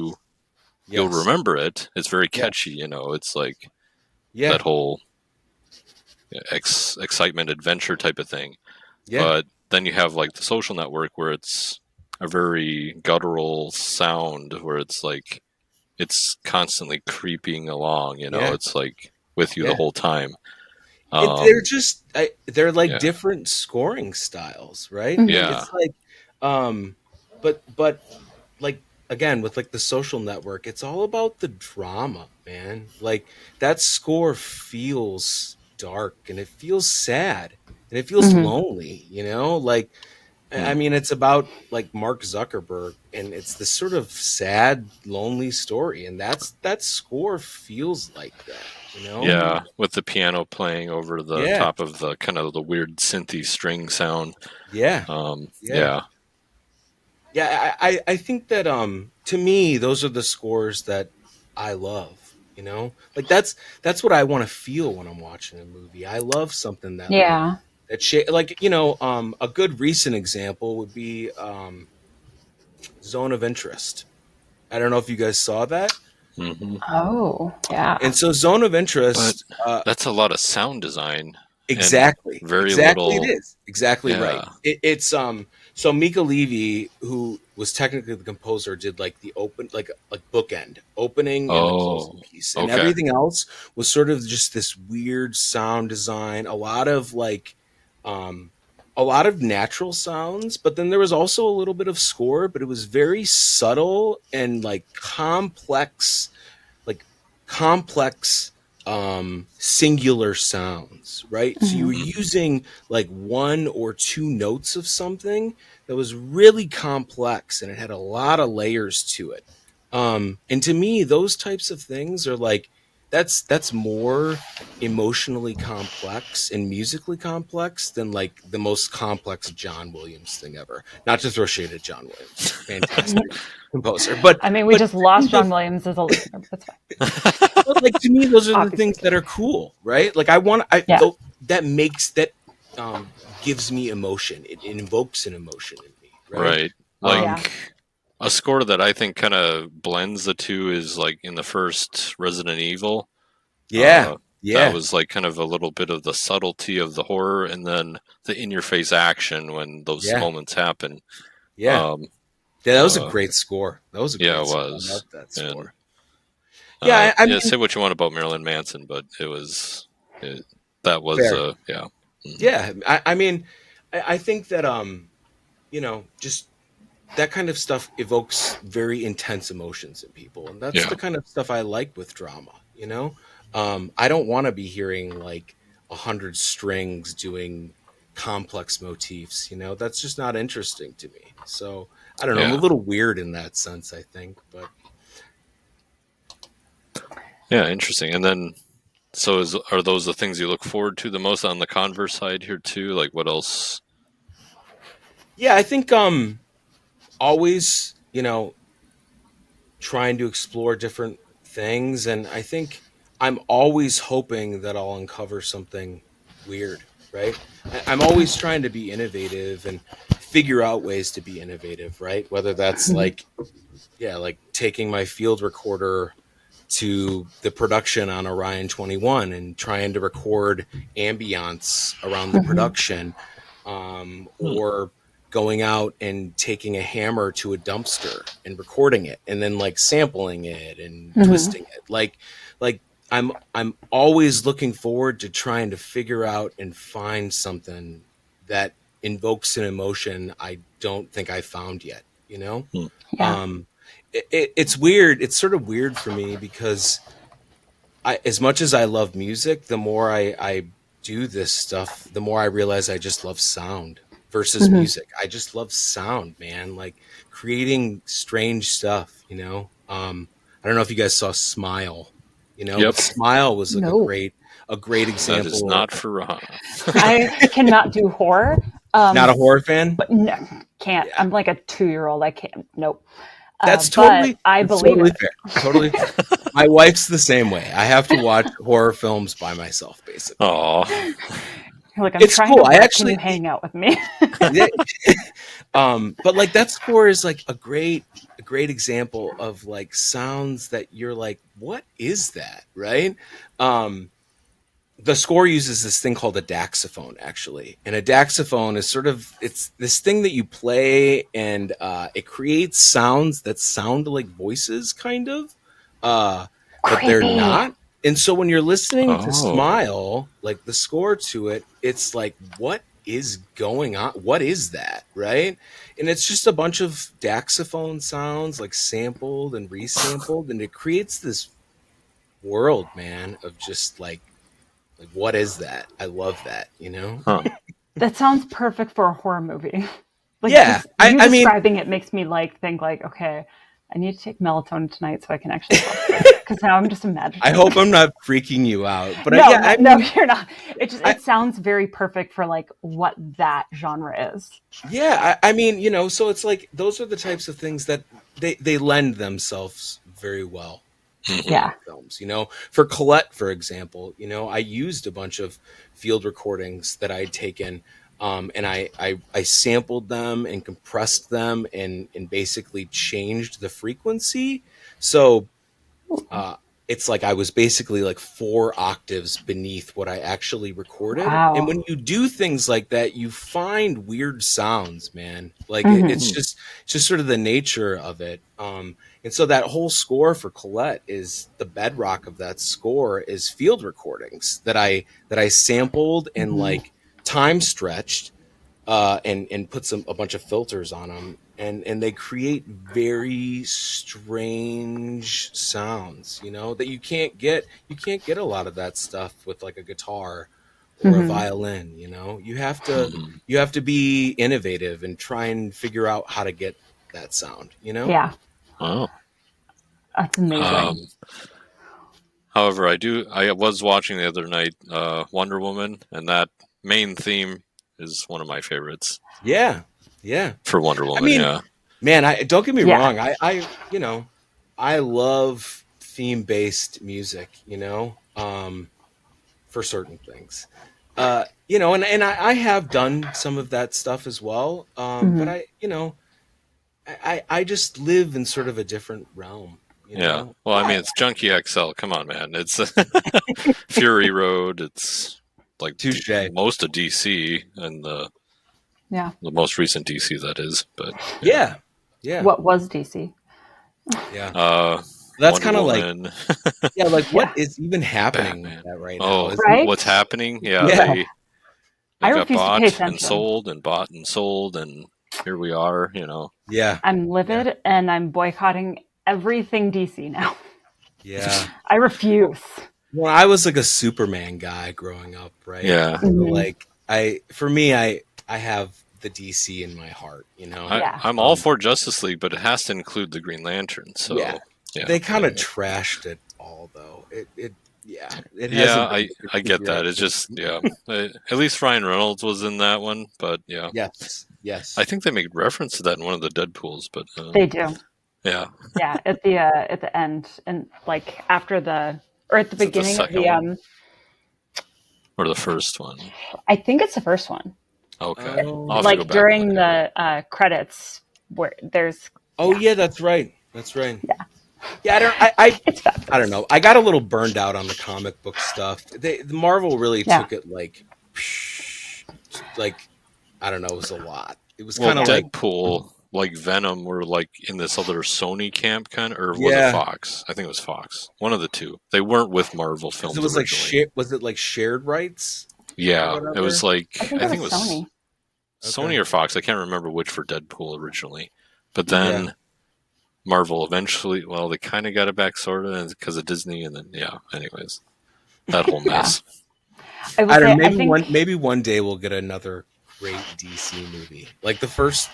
you'll yes, remember it. It's very yeah, catchy, It's like yeah, that whole excitement, adventure type of thing. yeah, But then you have like the Social Network, where it's a very guttural sound, where it's like it's constantly creeping along. yeah, It's like with you the yeah. whole time. They're Um, just they're like yeah, different scoring styles, right? Mhm. yeah, It's like, um, but like again with like the Social Network, it's all about the drama, man. Like that score feels dark and it feels sad and it feels Mhm. lonely, like I hmm, mean it's about like Mark Zuckerberg and it's this sort of sad, lonely story, and that score feels like that. yeah. With the piano playing over the Yeah, top of the kind of the weird synthy string sound. yeah, yeah. Yeah, Yeah, I think that to me those are the scores that I love. Like that's what I want to feel when I'm watching a movie. I love something that Yeah. like a good recent example would be Zone of Interest. I don't know if you guys saw that. hmm, Oh, yeah. And so Zone of but Interest, that's a lot of sound design and exactly. very Exactly it little. is. Exactly right. Yeah. It's so Mika Levy, who was technically the composer, did like the like bookend, opening and the closing Oh, piece. And okay. everything else was sort of just this weird sound design, um a lot of natural sounds, but then there was also a little bit of score, but it was very subtle and like complex singular sounds, right? So you Mhm. were using like one or two notes of something that was really complex and it had a lot of layers to it. And to me those types of things are like that's more emotionally complex and musically complex than like the most complex John Williams thing ever. Not to throw shade at John Williams, fantastic composer, but I mean, we but just to me, lost John Williams as a listener, but that's fine. but like to me, those are the Obviously. things that are cool, right? Like I want, I Yeah. though that makes that gives me emotion. It invokes an emotion in me, right? Right. Yeah. Um, Like a score that I think kind of blends the two is like in the first Resident Evil. yeah, Uh, that yeah, was like kind of a little bit of the subtlety of the horror, and then the in-your-face action when those yeah, moments happen. yeah. Um, Yeah, that was a uh, great score. That was a yeah, great it score. I was. love that And score. Yeah, I yeah, mean, say what you want about Marilyn Manson, but it, that was fair. yeah. Mhm. Yeah, I mean, I think that just that kind of stuff evokes very intense emotions in people, and that's Yeah. the kind of stuff I like with drama. I don't want to be hearing like 100 strings doing complex motifs. That's just not interesting to me. So I don't know, I'm a Yeah. little weird in that sense, I think, but Yeah, interesting. And then, so are those the things you look forward to the most on the Converse side here too? Like, what else? yeah, I think always trying to explore different things, and I think I'm always hoping that I'll uncover something weird, right? I'm always trying to be innovative and figure out ways to be innovative, right? Whether that's Mhm. like, yeah, like taking my field recorder to the production on Orion 21 and trying to record ambience around the Mhm. production, Hmm. or going out and taking a hammer to a dumpster and recording it and then like sampling it and Mhm. twisting it. Like I'm always looking forward to trying to figure out and find something that invokes an emotion I don't think I found yet. Hmm. Yeah. Um, it's weird. It's sort of weird for me because as much as I love music, the more I do this stuff, the more I realize I just love sound versus Mhm. music. I just love sound, man. Like creating strange stuff, I don't know if you guys saw Smile, Yep, but Smile was like No, a great that is example. not for Rahana. I cannot do horror. Not a horror fan? But no, can't. Yeah. I'm like a 2-year-old. I can't. Nope. But That's I believe totally it. fair. Totally fair. My wife's the same way. I have to watch horror films by myself, basically. Oh, You're like, I'm It's trying to cool. I work. Can you actually, hang out with me? yeah, but like that score is like a great example of like sounds that you're like, what is that, right? Um, the score uses this thing called a daxophone, actually, and a daxophone is sort of it's this thing that you play, and it creates sounds that sound like voices, kind of, uh, but they're Creepy. not. And so when you're listening to oh, Smile, like the score to it, it's like, what is going on? What is that, right? And it's just a bunch of daxophone sounds, like sampled and resampled, and it creates this world, man, of just like, what is that? I love that, huh. That sounds perfect for a horror movie. Like Yeah. just I, you I mean, describing it makes me like think like, okay, I need to take melatonin tonight so I can actually watch this. Because now I'm just I imagining hope it. I'm not freaking you out, but No, yeah, no, I no, mean, you're not. I, It sounds very perfect for like what that genre is. yeah, I mean, so it's like those are the types of things that they lend themselves very well to Hmm. horror Yeah. films. For Colette, for example, I used a bunch of field recordings that I'd taken, and I sampled them and compressed them and basically changed the frequency. So uh, it's like I was basically like 4 octaves beneath what I actually recorded. And Wow. when you do things like that, you find weird sounds, man. Like Hmm. it's just sort of the nature of it. And so that whole score for Colette is the bedrock of that score is field recordings that I sampled and Hmm. like time stretched, and put a bunch of filters on them, and they create very strange sounds, that you can't get a lot of that stuff with like a guitar or a Hmm. violin. You have to Hmm. you have to be innovative and try and figure out how to get that sound. Yeah, Oh. that's amazing. Um, however, I was watching the other night Wonder Woman, and that main theme is one of my favorites Yeah, yeah. for Wonder I Woman. mean, Yeah. man, I don't get me Yeah. wrong. I love theme based music, for certain things. And I have done some of that stuff as well. But Hmm. I just live in sort of a different realm, you Yeah. know. Well, I mean, I it's Junkie XL. Come on, man. It's Fury Road. It's like touche. most of DC and Yeah. the most recent DC that is. But yeah. Yeah, yeah, What was DC? yeah. Uh, That's Wonder kind of like, Woman, yeah, like what Yeah. is even happening with Batman. that right now? Oh, Isn't Right? what's happening? Yeah, Yeah, they I got refuse to pay bought and attention. sold and bought and sold, and here we are. yeah, I'm yeah, livid and I'm boycotting everything DC now. yeah. I refuse. Well, I was like a Superman guy growing up, right? Yeah. So Hmm. like I have the DC in my heart. Yeah. I'm all Um, for Justice League, but it has to include the Green Lantern. yeah, So yeah, they kind of anyway. trashed it all though. Yeah, it Yeah, hasn't been I the get that. It's direction. just yeah. At least Ryan Reynolds was in that one, but yeah, Yes, I yes, think they make reference to that in one of the Deadpool's. But They do. yeah, Yeah, at the end and like after the or at the is it the beginning of second the one or the first one? I think it's the first one. Okay, I'll have to oh, go Like back and look during at it. the credits where there's oh yeah, yeah, that's right. That's right. yeah. Yeah, I don't. I It's don't fabulous. know. I got a little burned out on the comic book stuff. The Marvel really Yeah. took it like I don't know. It was a lot. It was Well, kind of Yeah. like, Deadpool, like Venom, were like in this other Sony camp, kind of, or was it yeah, Fox? I think it was Fox. One of the two. They weren't with Marvel because it Films was like originally. was it like shared rights or Yeah, it was whatever? I like think I it think was it was Sony. Okay. Sony or Fox. I can't remember which for Deadpool originally, but Hmm. Yeah. then Marvel eventually. Well, they kind of got it back, sort of, because of Disney, and then yeah. Anyways, that whole Yeah. mess. I will I don't say, know. I think Maybe one day we'll get another great DC movie, like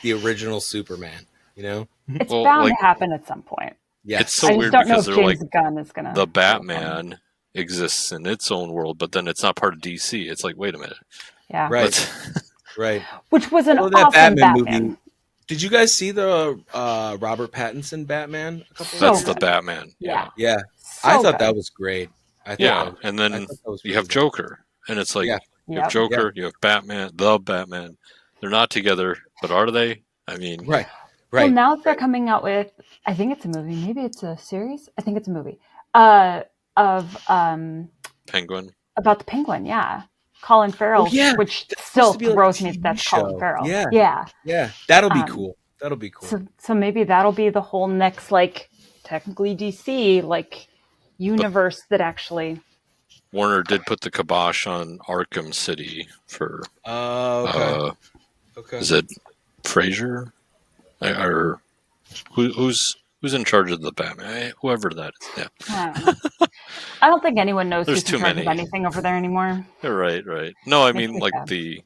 the original Superman. You know? it's Well, bound to like happen at some point. it's Yes. so I just weird don't know because if they're like James Gunn is going the to do it for me. Batman exists in its own world, but then it's not part of DC. It's like, wait a minute, Yeah. Right. let's. Right. Which was an Although that awesome Batman movie, Batman. did you guys see the Robert Pattinson Batman a couple So weeks That's the ago? good. Batman. Yeah. Yeah, Yeah, I So thought good. that was great. Yeah. and I then thought that was you really have good. Joker, and it's like Yeah, you have Yep. yeah, Joker, you have Batman, the Batman. They're not together, but are they? I mean, right, Well, right, now they're right. coming out with, I think it's a movie, maybe it's a series. I think it's a movie. Uh, of Penguin. about the penguin. Yeah, Colin Oh Farrell, yeah, which that's supposed still to be like a throws me that TV that's Colin show. Farrell. Yeah, Yeah. yeah, that'll be Um, cool. That'll be cool. so maybe that'll be the whole next, like, technically DC, like, But universe that actually. Warner did put the kibosh on Arkham City for Okay, uh, okay. is it Fraser or who's in charge of the Batman? Whoever that is. Yeah, I don't know. I don't think anyone knows there's who's in too charge of many. anything over there anymore. Right, right. No, I Makes mean me like sad. the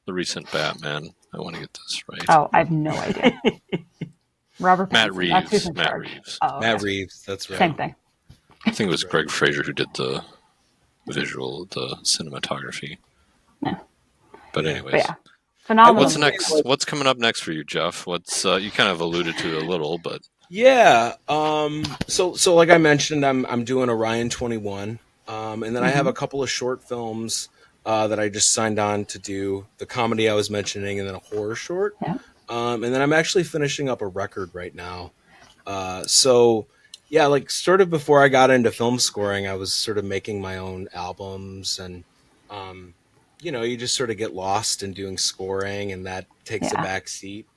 recent Batman. I want to get this right. Oh, I have no idea. Robert Matt Pattinson. That's who's Reeves. in Matt charge. Reeves. Oh, okay. Matt Reeves. That's Same right. thing. I think it was Right. Greg Fraser who did the visual, the cinematography. Yeah. But Yeah. anyways, But yeah, I phenomenal. will what's say, next? like, What's coming up next for you, Jeff? What's you kind of alluded to a little, but yeah. So like I mentioned, I'm doing Orion 21. And then I have Mm-hmm. a couple of short films that I just signed on to do. The comedy I was mentioning, and then a horror short. Yeah. And then I'm actually finishing up a record right now. So yeah, like sort of before I got into film scoring, I was sort of making my own albums, and um, you just sort of get lost in doing scoring, and that takes a Yeah. back seat.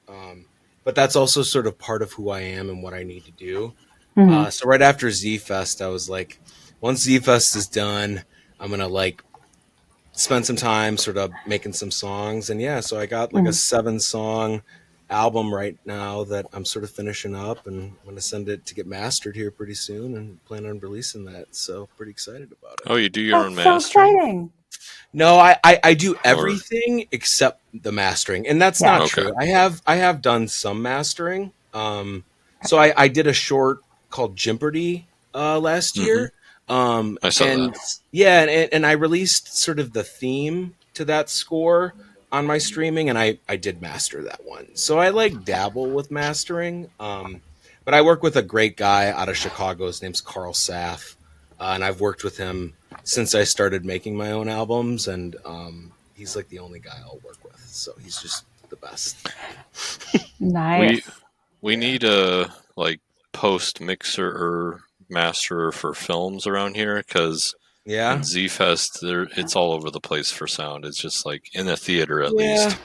But that's also sort of part of who I am and what I need to do. Mm-hmm. So right after Z Fest, I was like, once Z Fest is done, I'm gonna like spend some time sort of making some songs. And yeah, so I got like a Mm-hmm. 7 song album right now that I'm sort of finishing up, and I'm gonna send it to get mastered here pretty soon, and plan on releasing that. So pretty excited about it. oh, you do your own That's so mastering, exciting. No, I do or everything except the mastering, and that's Yeah. not okay, true. I have done some mastering. So I did a short called Jimperty last hmm year. I saw that. And yeah, and I released sort of the theme to that score on my streaming, and I did master that one. So I like dabble with mastering. But I work with a great guy out of Chicago. His name's Carl Saff, and I've worked with him since I started making my own albums, and he's like the only guy I'll work with. So he's just the best. Nice. We need a like post mixer or masterer for films around here because in Yeah, Z Fest there it's all over the place for sound. It's just like in a theater at yeah. least,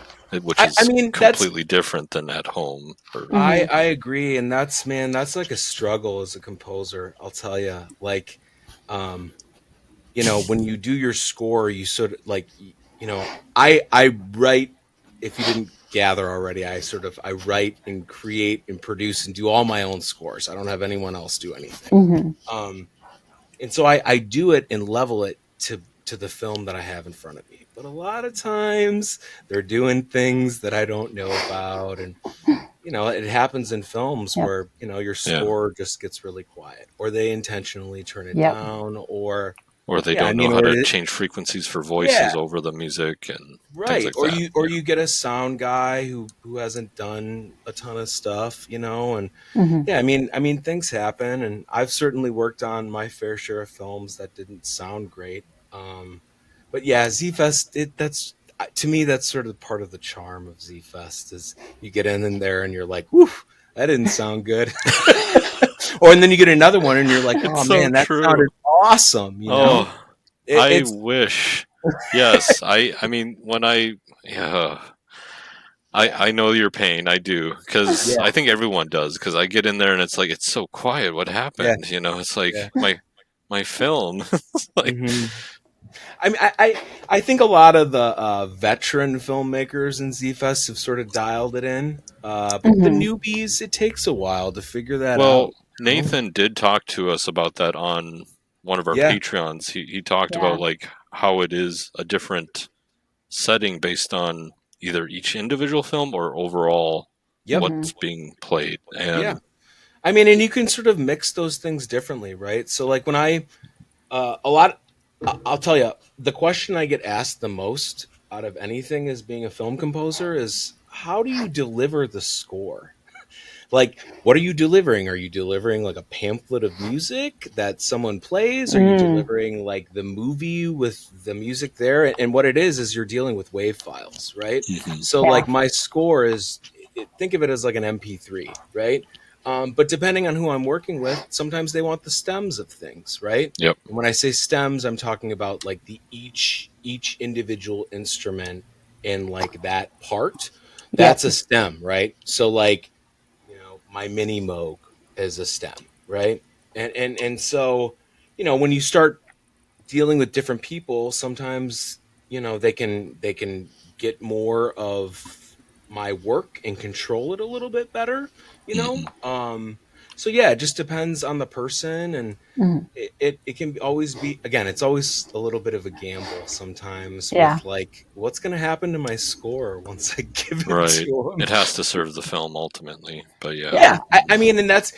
which I is mean that's completely different than at home. Or Mm-hmm. I agree, and that's man, that's like a struggle as a composer. I'll tell you, like, um, when you do your score, you sort of like, I write. If you didn't gather already, I write and create and produce and do all my own scores. I don't have anyone else do anything. Mm-hmm. And so I do it and level it to the film that I have in front of me. But a lot of times they're doing things that I don't know about, and it happens in films Yep. where your yeah, score just gets really quiet, or they intentionally turn it Yep. down, or or they yeah, I don't know mean, how or to it, change frequencies for yeah, voices over the music and things right, like or that. you get a sound guy who hasn't done a ton of stuff, and Mm-hmm. yeah, I mean things happen, and I've certainly worked on my fair share of films that didn't sound great. But yeah, Z Fest, that's to me that's sort of part of the charm of Z Fest is you get in there and you're like, woof, that didn't sound good. Or and then you get another one and you're like, It's oh so man, that sounded true. awesome. Oh, It, I it's wish. Yes, I mean when yeah. I know your pain. I do because yeah, I think everyone does. Because I get in there and it's like it's so quiet. What yeah, happened? It's like yeah. my film. Like hmm I mean, I think a lot of the veteran filmmakers in Z Fest have sort of dialed it in, but the Mm-hmm. newbies, it takes a while to figure that well, out. You know? Nathan did talk to us about that on one of our Yeah, Patreons. He talked Yeah. about like how it is a different setting based on either each individual film or overall Yep. Mhm. what's being played. Yeah. And I mean, and you can sort of mix those things differently, right? So like when a lot, I'll tell you, the question I get asked the most out of anything as being a film composer is how do you deliver the score? Like, what are you delivering? Are you delivering like a pamphlet of music that someone plays? Are you Mm. delivering like the movie with the music there? And what it is you're dealing with wave files, right? mhm, So Yeah. like my score is, think of it as like an MP3, right? But depending on who I'm working with, sometimes they want the stems of things, right? yep, And when I say stems, I'm talking about like the each individual instrument in like that part. That's Yep. a stem, right? So like, my mini moog is a stem, right? And so, when you start dealing with different people, sometimes, they can get more of my work and control it a little bit better, you know? mhm, So yeah, it just depends on the person, and Mhm. it can always be, again, it's always a little bit of a gamble sometimes Yeah. with like what's going to happen to my score once I give it right. to them. It has to serve the film ultimately, but yeah. Yeah, I mean, and that's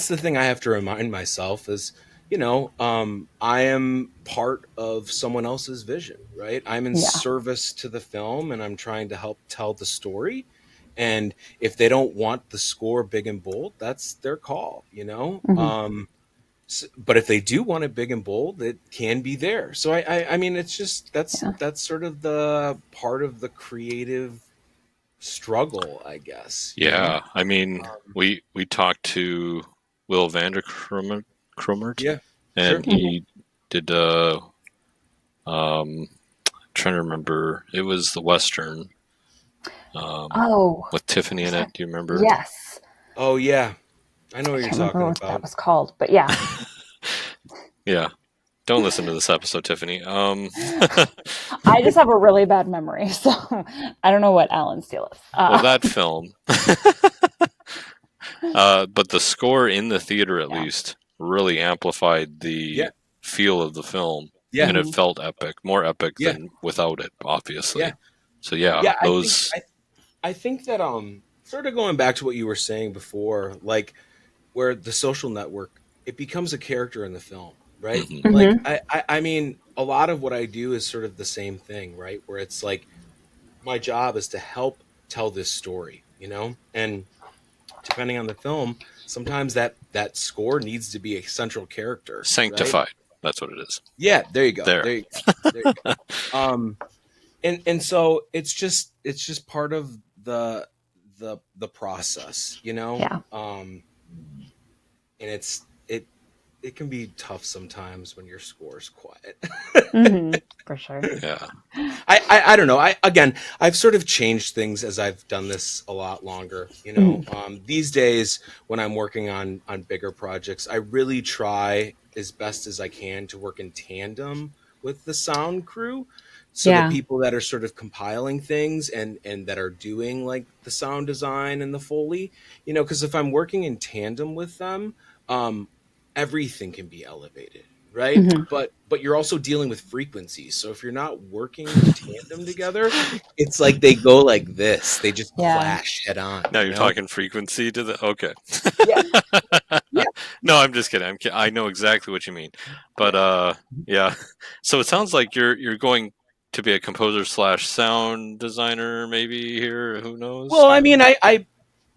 the thing I have to remind myself is, I am part of someone else's vision, right? I'm in Yeah. service to the film, and I'm trying to help tell the story. And if they don't want the score big and bold, that's their call, you know. Mhm. But if they do want it big and bold, it can be there. So I mean, it's just Yeah. that's sort of the part of the creative struggle, I guess. Yeah, I mean, we talked to Will Vanderkrumert, Yeah, and sure. Mhm. he did um trying to remember, it was the Western um Oh, with Tiffany was in it. that? Do you remember? Yes. Oh yeah, I know I what you're can't remember talking what that about. was called, but yeah. Yeah. Don't listen to this episode, Tiffany. I just have a really bad memory, so I don't know what Alan Steele is. Well, that film, but the score in the theater at Yeah. least really amplified Yeah, the feel of the film, yeah, and it Mhm. felt epic, more epic yeah, than without it, yeah, obviously. So yeah, yeah. I think those. I think that sort of going back to what you were saying before, like where the social network, it becomes a character in the film, right? Mhm, Like Mhm. I mean, a lot of what I do is sort of the same thing, right? Where it's like my job is to help tell this story, and depending on the film, sometimes that score needs to be a central character, right? sanctified. That's what it is. Yeah, there you go. There. There you go. There you go. And so it's just part of the process, Yeah. and it can be tough sometimes when your score's quiet. For sure. Yeah. I don't know. I've sort of changed things as I've done this a lot longer. Mhm. These days when I'm working on bigger projects, I really try as best as I can to work in tandem with the sound crew. So the Yeah. people that are sort of compiling things and that are doing like the sound design and the Foley, because if I'm working in tandem with them, um, everything can be elevated, right? Mhm. But you're also dealing with frequencies. So if you're not working in tandem together, it's like they go like this. They just Yeah. clash head on, Now you're talking frequency to the. Okay. Yeah, yeah, No, I'm just kidding. I know exactly what you mean, but yeah. yeah. So it sounds like you're going to be a composer slash sound designer, maybe here. Who knows? Well, I mean, I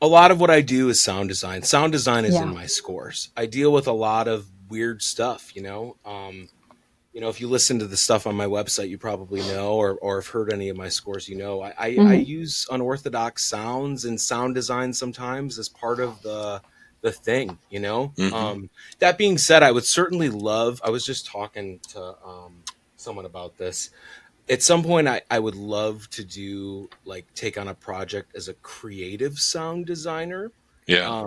a lot of what I do is sound design. Sound design is in Yeah. my scores. I deal with a lot of weird stuff, if you listen to the stuff on my website, you probably know, or have heard any of my scores, I Mhm. use unorthodox sounds and sound design sometimes as part of the thing, Hmm. That being said, I would certainly love, I was just talking to someone about this. At some point, I would love to do like take on a project as a creative sound designer. Yeah.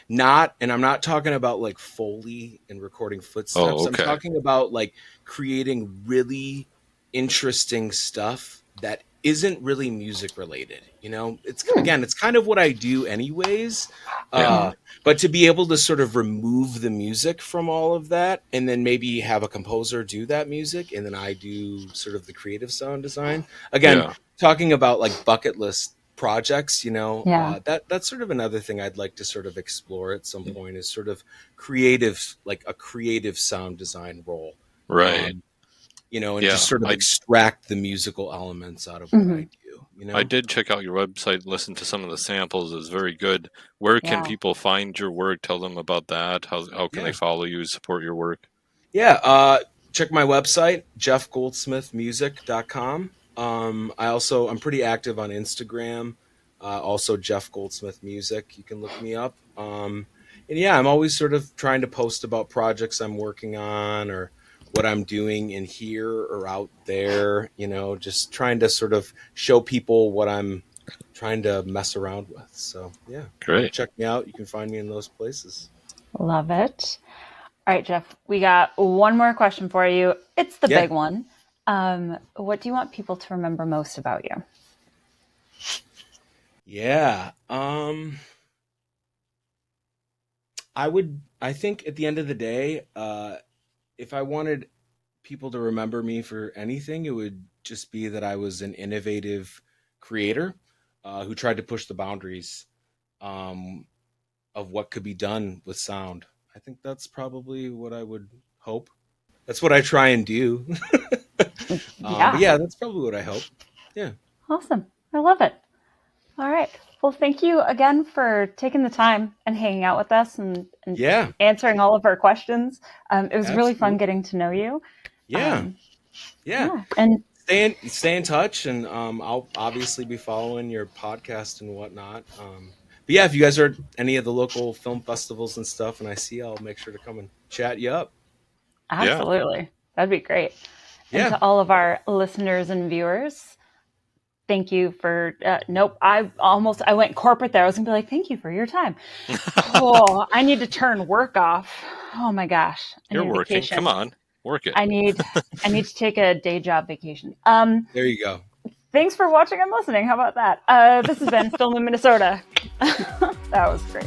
Not, and I'm not talking about like Foley and recording Oh, footsteps. I'm okay. talking about like creating really interesting stuff that isn't really music related. It's kind of what I do anyways. Yeah. Uh, but to be able to sort of remove the music from all of that, and then maybe have a composer do that music, and then I do sort of the creative sound design. Again, Yeah. talking about like bucket list projects, Yeah. that's sort of another thing I'd like to sort of explore at some point, is sort of creative, like a creative sound design role. Right. Um, and Yeah. just sort of extract the musical elements out of what Hmm. I do. I did check out your website, listen to some of the samples. It's very good. Where can Yeah. people find your work? Tell them about that. How can they Yeah. follow you, support your work? Yeah. Check my website, jeffgoldsmithmusic.com. I'm pretty active on Instagram. Also Jeff Goldsmith Music. You can look me up. And yeah, I'm always sort of trying to post about projects I'm working on, or what I'm doing in here or out there, just trying to sort of show people what I'm trying to mess around with. So yeah, Great. check me out. You can find me in those places. Love it. All right, Jeff, we got one more question for you. It's the Yeah. big one. What do you want people to remember most about you? Yeah. I think at the end of the day, if I wanted people to remember me for anything, it would just be that I was an innovative creator, who tried to push the boundaries, um, of what could be done with sound. I think that's probably what I would hope. That's what I try and do. But Yeah. yeah, that's probably what I hope. Yeah. Awesome. I love it. All right. Well, thank you again for taking the time and hanging out with us and Yeah. answering all of our questions. It was really fun Absolutely. getting to know you. Yeah. Yeah. Yeah. And Stay in touch, and I'll obviously be following your podcast and whatnot. But yeah, if you guys are at any of the local film festivals and stuff, and I see, I'll make sure to come and chat you up. Yeah. absolutely. That'd be great. And Yeah. to all of our listeners and viewers, thank you for, nope, I went corporate there. I was going to be like, thank you for your time. Oh, I need to turn work off. Oh my gosh. I You're need a working. Come vacation. on. Work it. I need, I need to take a day job vacation. There you go. Thanks for watching and listening. How about that? This has been Film in Minnesota. That was great.